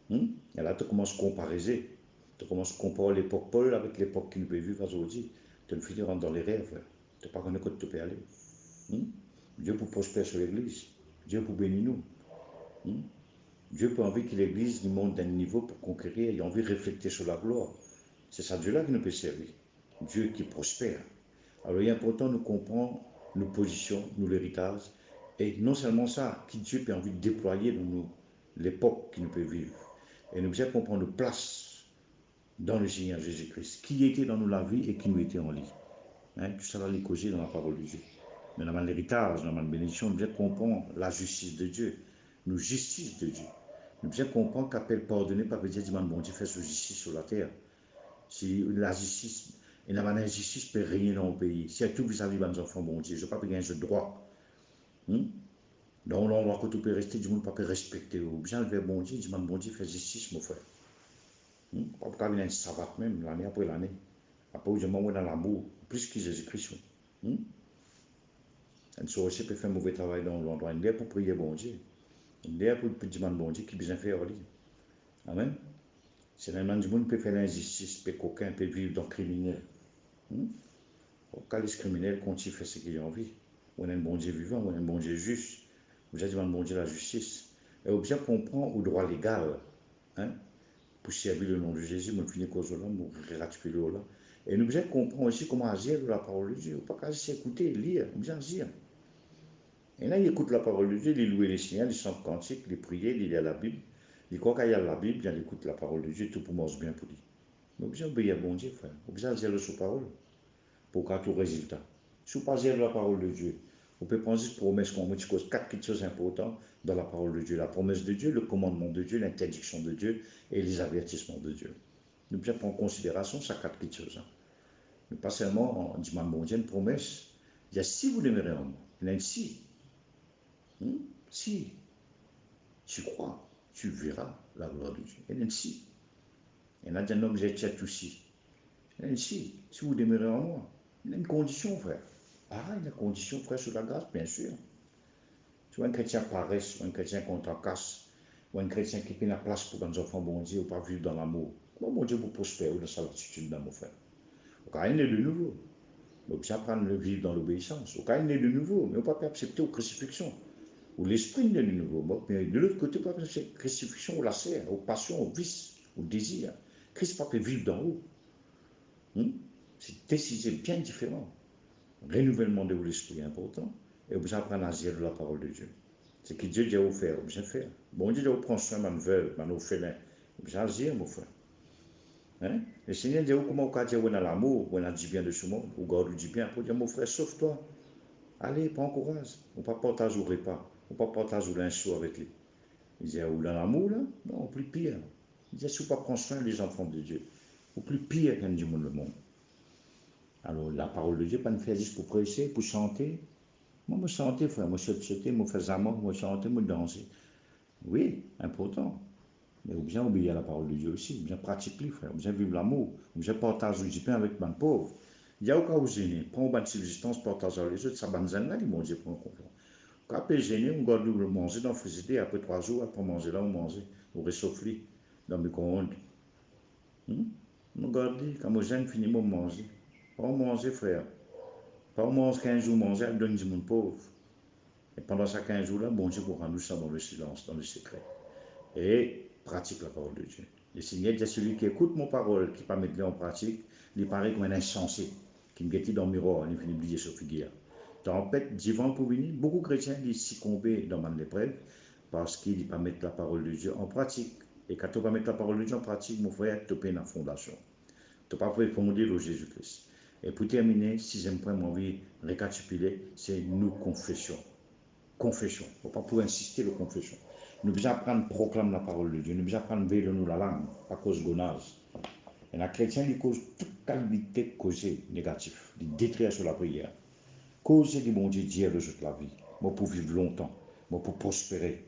Et là, tu commences à comparer. Tu commences à comparer l'époque Paul avec l'époque qui nous peut vivre aujourd'hui. Tu finis rentre dans les rêves. Tu ne sais pas où tu peux aller. Dieu pour prospérer sur l'église. Dieu pour bénir nous. Dieu peut envie que l'église nous monte d'un niveau pour conquérir et envie de refléter sur la gloire. C'est ça Dieu-là qui nous peut servir. Dieu qui prospère. Alors il est important de comprendre nos positions, nos héritages. Et non seulement ça, qui Dieu peut envie de déployer dans nous, l'époque qui nous peut vivre. Et nous devons comprendre nos places dans le Seigneur Jésus-Christ, qui était dans nous la vie et qui nous était en lit. Tout ça va les causer dans la parole de Dieu. Mais dans l'héritage, dans la bénédiction, nous devons comprendre la justice de Dieu, nous justice de Dieu. Nous devons comprendre qu'appel pardonner, pas veut dire que bon Dieu fait sa justice sur la terre. Si la justice, et la injustice peut régner dans le pays. Si tout vis-à-vis de nos enfants, bon Dieu, je ne peux pas gagner ce droit. Dans l'endroit que tu peux rester, du monde ne peut pas respecter. Ou bien le bon Dieu, du bon Dieu fait justice, mon frère. Pas pour venir un sabbat même, l'année après l'année. Après, je m'envoie dans l'amour, plus que Jésus-Christ. Un sorcier peut faire un mauvais travail dans l'endroit. Il est pour prier bon Dieu. Il est pour demander bon Dieu qui besoin faire lui. Amen. C'est un du monde peut faire l'injustice, peut coquin, peut vivre dans le criminel. Quand les criminels continuent à faire ce qu'ils ont envie, on a un bon Dieu vivant, on a un bon Dieu juste. Vous avez demandé bon Dieu la justice. Et on bien comprendre au droit légal. Pour servir le nom de Jésus, on finit cause là, on ratifier le là. Et nous devons comprendre aussi comment agir de la parole de Dieu. Pas qu'à s'écouter, lire, on bien agir. Et là, il écoute la parole de Dieu, il loue les signaux, il chante cantique, il prie, il lit la Bible. Il croit qu'il y a la Bible, il écoute la parole de Dieu, tout pour moi, c'est bien pour lui. Mais vous obéir à bon Dieu, frère. Vous avez dire sur parole pour qu'à tout résultat. Si vous pas de la parole de Dieu, vous pouvez prendre cette promesse qu'on me dit quatre choses importantes dans la parole de Dieu. La promesse de Dieu, le commandement de Dieu, l'interdiction de Dieu et les avertissements de Dieu. Nous devons prendre en considération ces quatre choses. Mais pas seulement en disant, bon Dieu, une promesse. Il y a si vous demeurez en moi. Il y a une si. Si tu crois, tu verras la gloire de Dieu. Il y a une si. Il y a un homme, j'ai aussi. Il y a une si. Si vous demeurez en moi. Il y a une condition, frère. Ah, il y a une condition, frère, sur la grâce, bien sûr. Tu vois, un chrétien paresse, ou un chrétien contre en casse, ou un chrétien qui fait la place pour nos enfants, bon Dieu, ou pas vivre dans l'amour. Comment bon Dieu vous prospère ou dans sa attitude dans mon frère? Au cas il est de nouveau. Mais puis apprendre à vivre dans l'obéissance. Au cas il est de nouveau, mais on ne peut pas accepter aux crucifixions. Ou l'esprit de nouveau. Mais de l'autre côté, on ne peut pas accepter aux crucifixions, aux lacets, aux passions, aux vices, aux désirs. Christ ne peut pas vivre d'en haut. C'est décisé bien différent. Renouvellement de l'esprit est important. Et vous apprendre à agir de la parole de Dieu. C'est que Dieu dit à vous faire, vous faire. Bon Dieu dit à vous prendre soin de nos veuves, de nos félins. Vous agir, mon frère. Le Seigneur dit comment on dire on a l'amour, on a du bien de ce monde, on garde du bien. Pour dire mon frère, sauve-toi. Allez, prends courage. On ne peut pas partager au repas. On ne peut pas partager au linge avec lui. Il dit, ou dans l'amour, là? Non, plus pire. Il dit, si on ne peut pas prendre soin des enfants de Dieu. ou plus pire qu'un du monde le monde. Alors, la parole de Dieu, pas nous faire juste pour prêcher, pour chanter. Moi, me chanter, frère, moi, sauter, moi, faire zamor, moi, chanter, moi, danser. Oui, important. Mais on bien obéir à la parole de Dieu aussi, on bien pratiquer, frère, on bien vivre l'amour, on bien partager du pain avec mon pauvre. Il y a aucun gêné, prends une subsistance, partage avec les autres, ça banzane là, ils m'ont dit pour un confiant. Quand on est gêné, on garde le manger dans le frigidaire, après 3 jours, après manger là, on mange, on réchauffe dans le micro-ondes. On garde, quand on gêne, finit, on mange. Pas on mange, frère. Pas on mange 15 jours, manger, on donne du monde pauvre. Et pendant ces 15 jours-là, bon Dieu pour rendre ça dans le silence, dans le secret. Et pratique la parole de Dieu. Le Seigneur dit à celui qui écoute mon parole, qui ne pas mettre en pratique, il paraît comme un insensé, qui me guette dans le miroir, il finit oublier sur figure. Tempête, divan pour venir, beaucoup de chrétiens ils succombent dans mon épreuve parce qu'ils ne pas mettre la parole de Dieu en pratique. Et quand tu ne pas mettre la parole de Dieu en pratique, mon frère, tu payes la fondation. Tu n'as pas fonder le Jésus-Christ. Et pour terminer, sixième point, mon envie de récapituler, c'est nous confessions. Confession. Il ne faut pas pour insister le confession. Nous devons apprendre à proclamer la parole de Dieu. Nous devons apprendre à veiller nous la langue, pas cause gonage. Et la chrétienne, il cause toute qualité causée négative, il détruire sur la prière. Causer du bon Dieu dire le jour de la vie. Moi pour vivre longtemps, moi pour prospérer,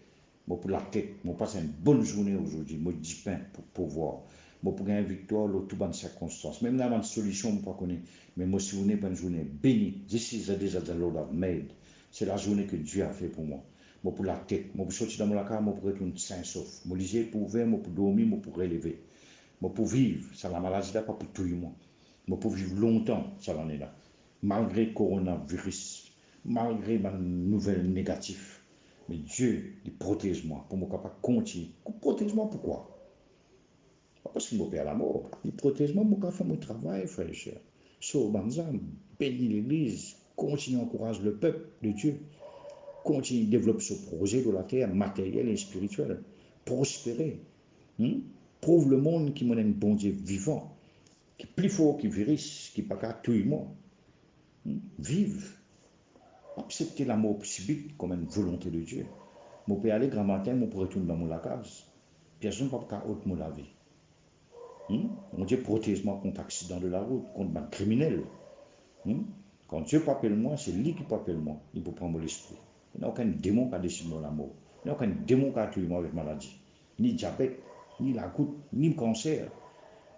moi pour la tête, moi passer une bonne journée aujourd'hui, moi 10 pain pour pouvoir. Moi pour gagner une victoire, dans toutes les circonstances. Même là, une solution, je ne connais pas. Mais moi, si vous n'avez pas une journée bénie, this is the day that the Lord has made. C'est la journée que Dieu a fait pour moi. Moi pour la tête, moi pour sortir dans mon cave, moi pour être un saint sauf. Moi lisez pour ouvrir, moi pour dormir, moi pour relever. Moi pour vivre, ça la maladie là, pas pour tout le monde. Moi pour vivre longtemps, ça l'en est là. Malgré le coronavirus, malgré ma nouvelle négative. Mais Dieu, il protège moi pour me capable continuer. Protège-moi pourquoi? Pas parce qu'il me perd la mort. Il protège moi pour faire mon travail, frère et cher. Sauve Banzam, bénis l'église, continue à encourager le peuple de Dieu, continue à développer ce projet de la terre matériel et spirituel. Prospérer. Hmm? Prouve le monde qui m'en est un bon Dieu vivant, qui est plus fort que le virus, qui n'est pas qu'à tout le monde. Vive. Accepter la mort subite comme une volonté de Dieu. Je peux aller grand matin, je peux retourner dans mon case. Personne ne peut pas ôter la vie. Mon Dieu, protège-moi contre l'accident de la route, contre un criminel. Quand Dieu appelle moi, c'est lui qui appelle moi. Il peut prendre l'esprit. Il n'y a aucun démon qui a décidé la mort. Il n'y a aucun démon qui a tué moi avec maladie. Ni diabète, ni la goutte, ni le cancer.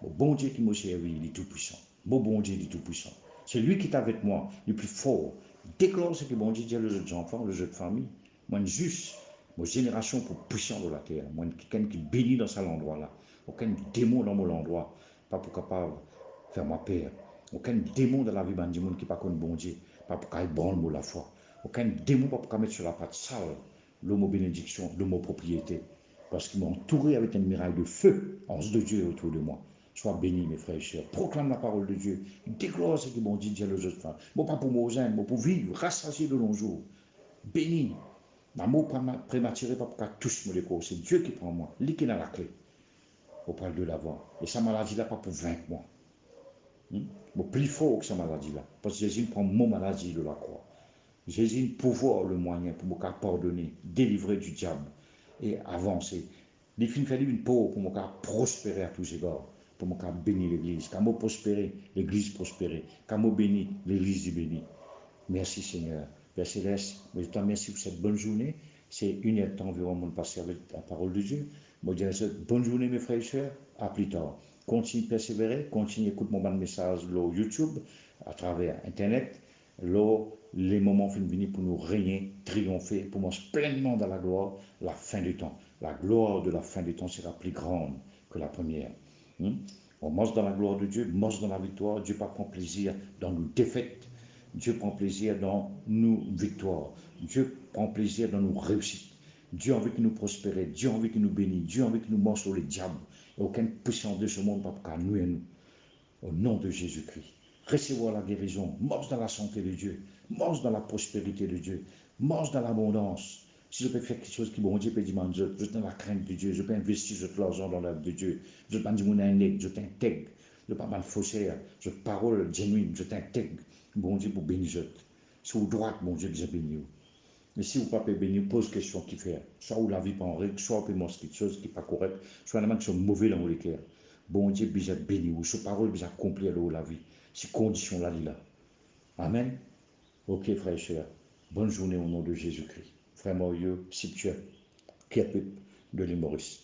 Mon bon Dieu qui m'a servi, il est tout puissant. Mon bon Dieu, il est tout puissant. C'est lui qui est avec moi, le plus fort. Déclare ce que bon Dieu dit aux autres enfants, aux autres familles. Moi, juste, ma génération pour puissant de la terre. Moi, quelqu'un qui bénit dans cet endroit-là. Aucun démon dans mon endroit. Pas pour capable de faire ma paix. Aucun démon dans la vie du monde qui pas comme bon Dieu. Pas pour qu'il branle la foi. Aucun démon pas pour mettre sur la patte sale l'homme bénédiction, l'homme propriété. Parce qu'il m'a entouré avec un miracle de feu, ange de Dieu autour de moi. Sois béni, mes frères et sœurs. Proclame la parole de Dieu. Déclare ce que bon Dieu dit à aux autres femmes. Moi, pas pour moi, moi pour vivre, rassasier de longs jours. Béni. L'amour prématuré, pas pour qu'elle touche mon corps. C'est Dieu qui prend moi. Lui qui a la clé. Au parle de l'avant. Et sa maladie-là, pas pour vaincre moi. Moi, plus fort que sa maladie-là. Parce que Jésus prend mon maladie de la croix. Jésus a le pouvoir, le moyen pour me pardonner, délivrer du diable et avancer. Les films fait une peau pour me prospérer à tous égards, pour me bénir l'église. Quand je prospérer, l'église prospérer. Quand je bénis, l'église est bénie. Merci Seigneur. Père Céleste, je te remercie pour cette bonne journée. C'est une heure de temps environ de passer avec la parole de Dieu. Je dis bonne journée mes frères et sœurs. À plus tard. Continue de persévérer, continue d'écouter mon message sur YouTube, à travers Internet. Là, les moments finissent venir pour nous régner, triompher, pour manger pleinement dans la gloire, la fin du temps. La gloire de la fin du temps sera plus grande que la première. On marche dans la gloire de Dieu, marche dans la victoire. Dieu pas prend plaisir dans nos défaites. Dieu prend plaisir dans nos victoires. Dieu prend plaisir dans nos réussites. Dieu a envie que nous prospérer. Dieu a envie que nous bénisse. Dieu a envie que nous marchions sur les diables. Et aucune puissance de ce monde ne peut nous et nous. Au nom de Jésus-Christ. Recevoir la guérison. Marche dans la santé de Dieu. Marche dans la prospérité de Dieu. Marche dans l'abondance. Si je peux faire quelque chose qui, bon Dieu peut dire, je dans la crainte de Dieu. Je peux investir de l'argent dans l'œuvre de Dieu. Je peux dire, je t'intègre. Je ne peux pas me faussaire. Je parole genuine. Je t'intègre. Bon Dieu pour bénir. Si vous droite, bon Dieu bien béni. Mais si vous ne pouvez pas bénir, pose question qui fait. Soit vous la vie pas en règle, soit vous pouvez manger quelque chose qui n'est pas correct, soit les gens qui sont mauvais dans l'éclair. bon Dieu, déjà béni, ou sous parole, déjà accompli la vie. Si condition là, là. Amen. Ok, frère et soeur. Bonne journée au nom de Jésus-Christ. Frère Maurieux, si tu es capable de l'île Maurice.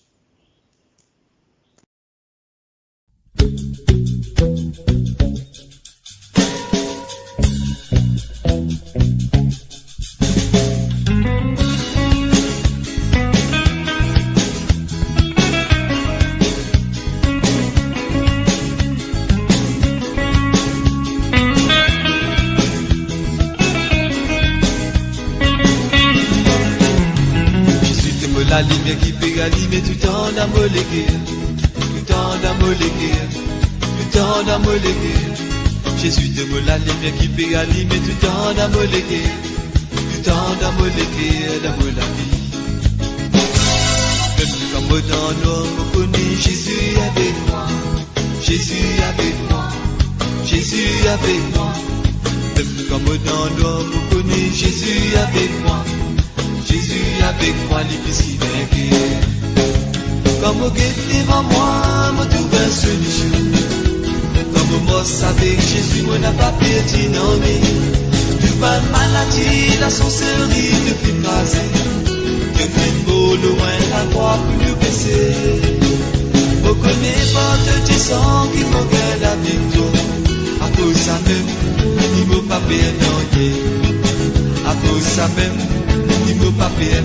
La lumière qui peut allumer tout en amoléguer, tout en amoléguer, tout en amoléguer. Jésus de moi la lumière qui peut allumer tout en amoléguer, tout en amoléguer, d'amour la vie. Même comme dans l'homme connu, Jésus avec moi, Jésus avec moi, Jésus avec moi. Même comme dans l'homme connu, Jésus avec moi. Jésus avec moi, les petits vainqueurs. Comme au guet devant moi, me trouve une solution. Comme moi savais que Jésus, moi n'a pas perdu non mais. Du pas de maladie, la sorcellerie depuis crasé. Que fait beau loin la croix pour nous baisser. Vous connaissez pas de du sang qui m'ont gagné la victoire. À cause de ça même, il m'a pas perdu. À cause de ça même. Il ne pas faire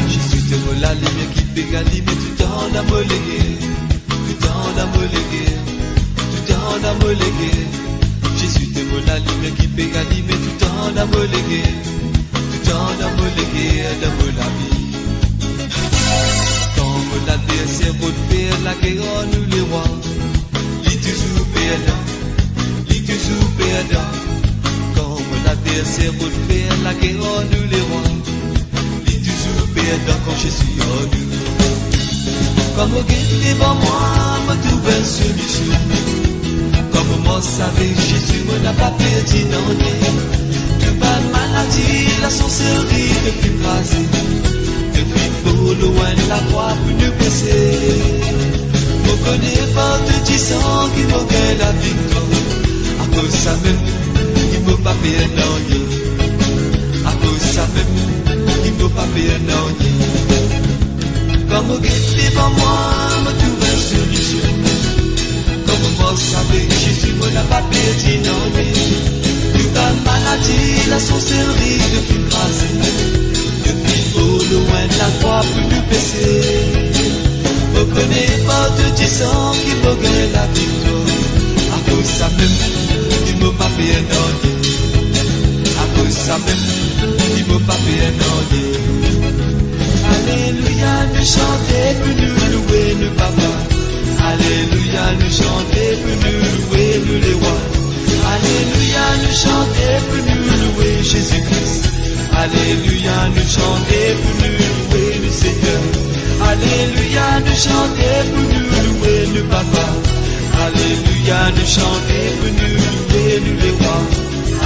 Jésus te vaut la lumière qui peut galimer tout en amoléguer, tout en amoléguer, tout en amoléguer. Jésus te vaut la lumière qui peut galimer tout en amolégué, tout en amolégué, d'amour la vie. Comme l'adversaire pour faire la guerre, nous les rois, il toujours perdant, il toujours perdant. Comme l'adversaire pour faire la guerre, nous les rois, il toujours perdant quand je suis en nous. Comme au guet devant moi, me trouve une solution. Comme moi savais Jésus, moi n'a pas perdu non de pas de maladie, la sorcellerie depuis crasé. Depuis pour loin de la croix pour nous baisser. Vous connaissez pas de 10 ans qui m'ont gagné la victoire. À cause de ça même, il ne m'a pas perdu non. À cause de ça même, il ne m'a pas perdu non. Comme au guet devant moi, me trouve une solution. Comme moi savais Jésus, moi n'a pas perdu non mais. Du pas de maladie, la sorcellerie depuis crasé. Depuis au loin de la croix pour nous baisser. Vous connaissez pas de 10 ans qui m'ont gagné la victoire. À cause de ça même, il ne m'a pas perdu non. À cause de ça même, il ne m'a pas perdu non. Alléluia, nous chanter pour nous louer le papa. Alléluia, nous chanter pour nous louer nous les rois. Alléluia, nous chanter pour nous louer Jésus-Christ. Alléluia, nous chanter pour nous louer le Seigneur. Alléluia, nous chanter pour nous louer le Papa. Alléluia, nous chanter pour nous louer nous les rois.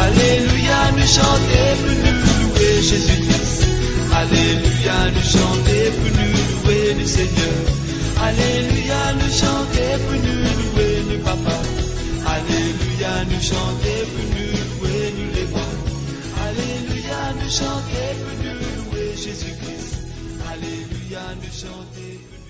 Alléluia, nous chanter pour nous louer Jésus-Christ. Alléluia, nous chanter pour nous louer le Seigneur. Alléluia, nous chanter pour nous louer le Papa. Alléluia, nous chanter pour nous louer nous les rois. Alléluia, nous chanter pour nous louer Jésus-Christ. Alléluia, nous chanter pour nous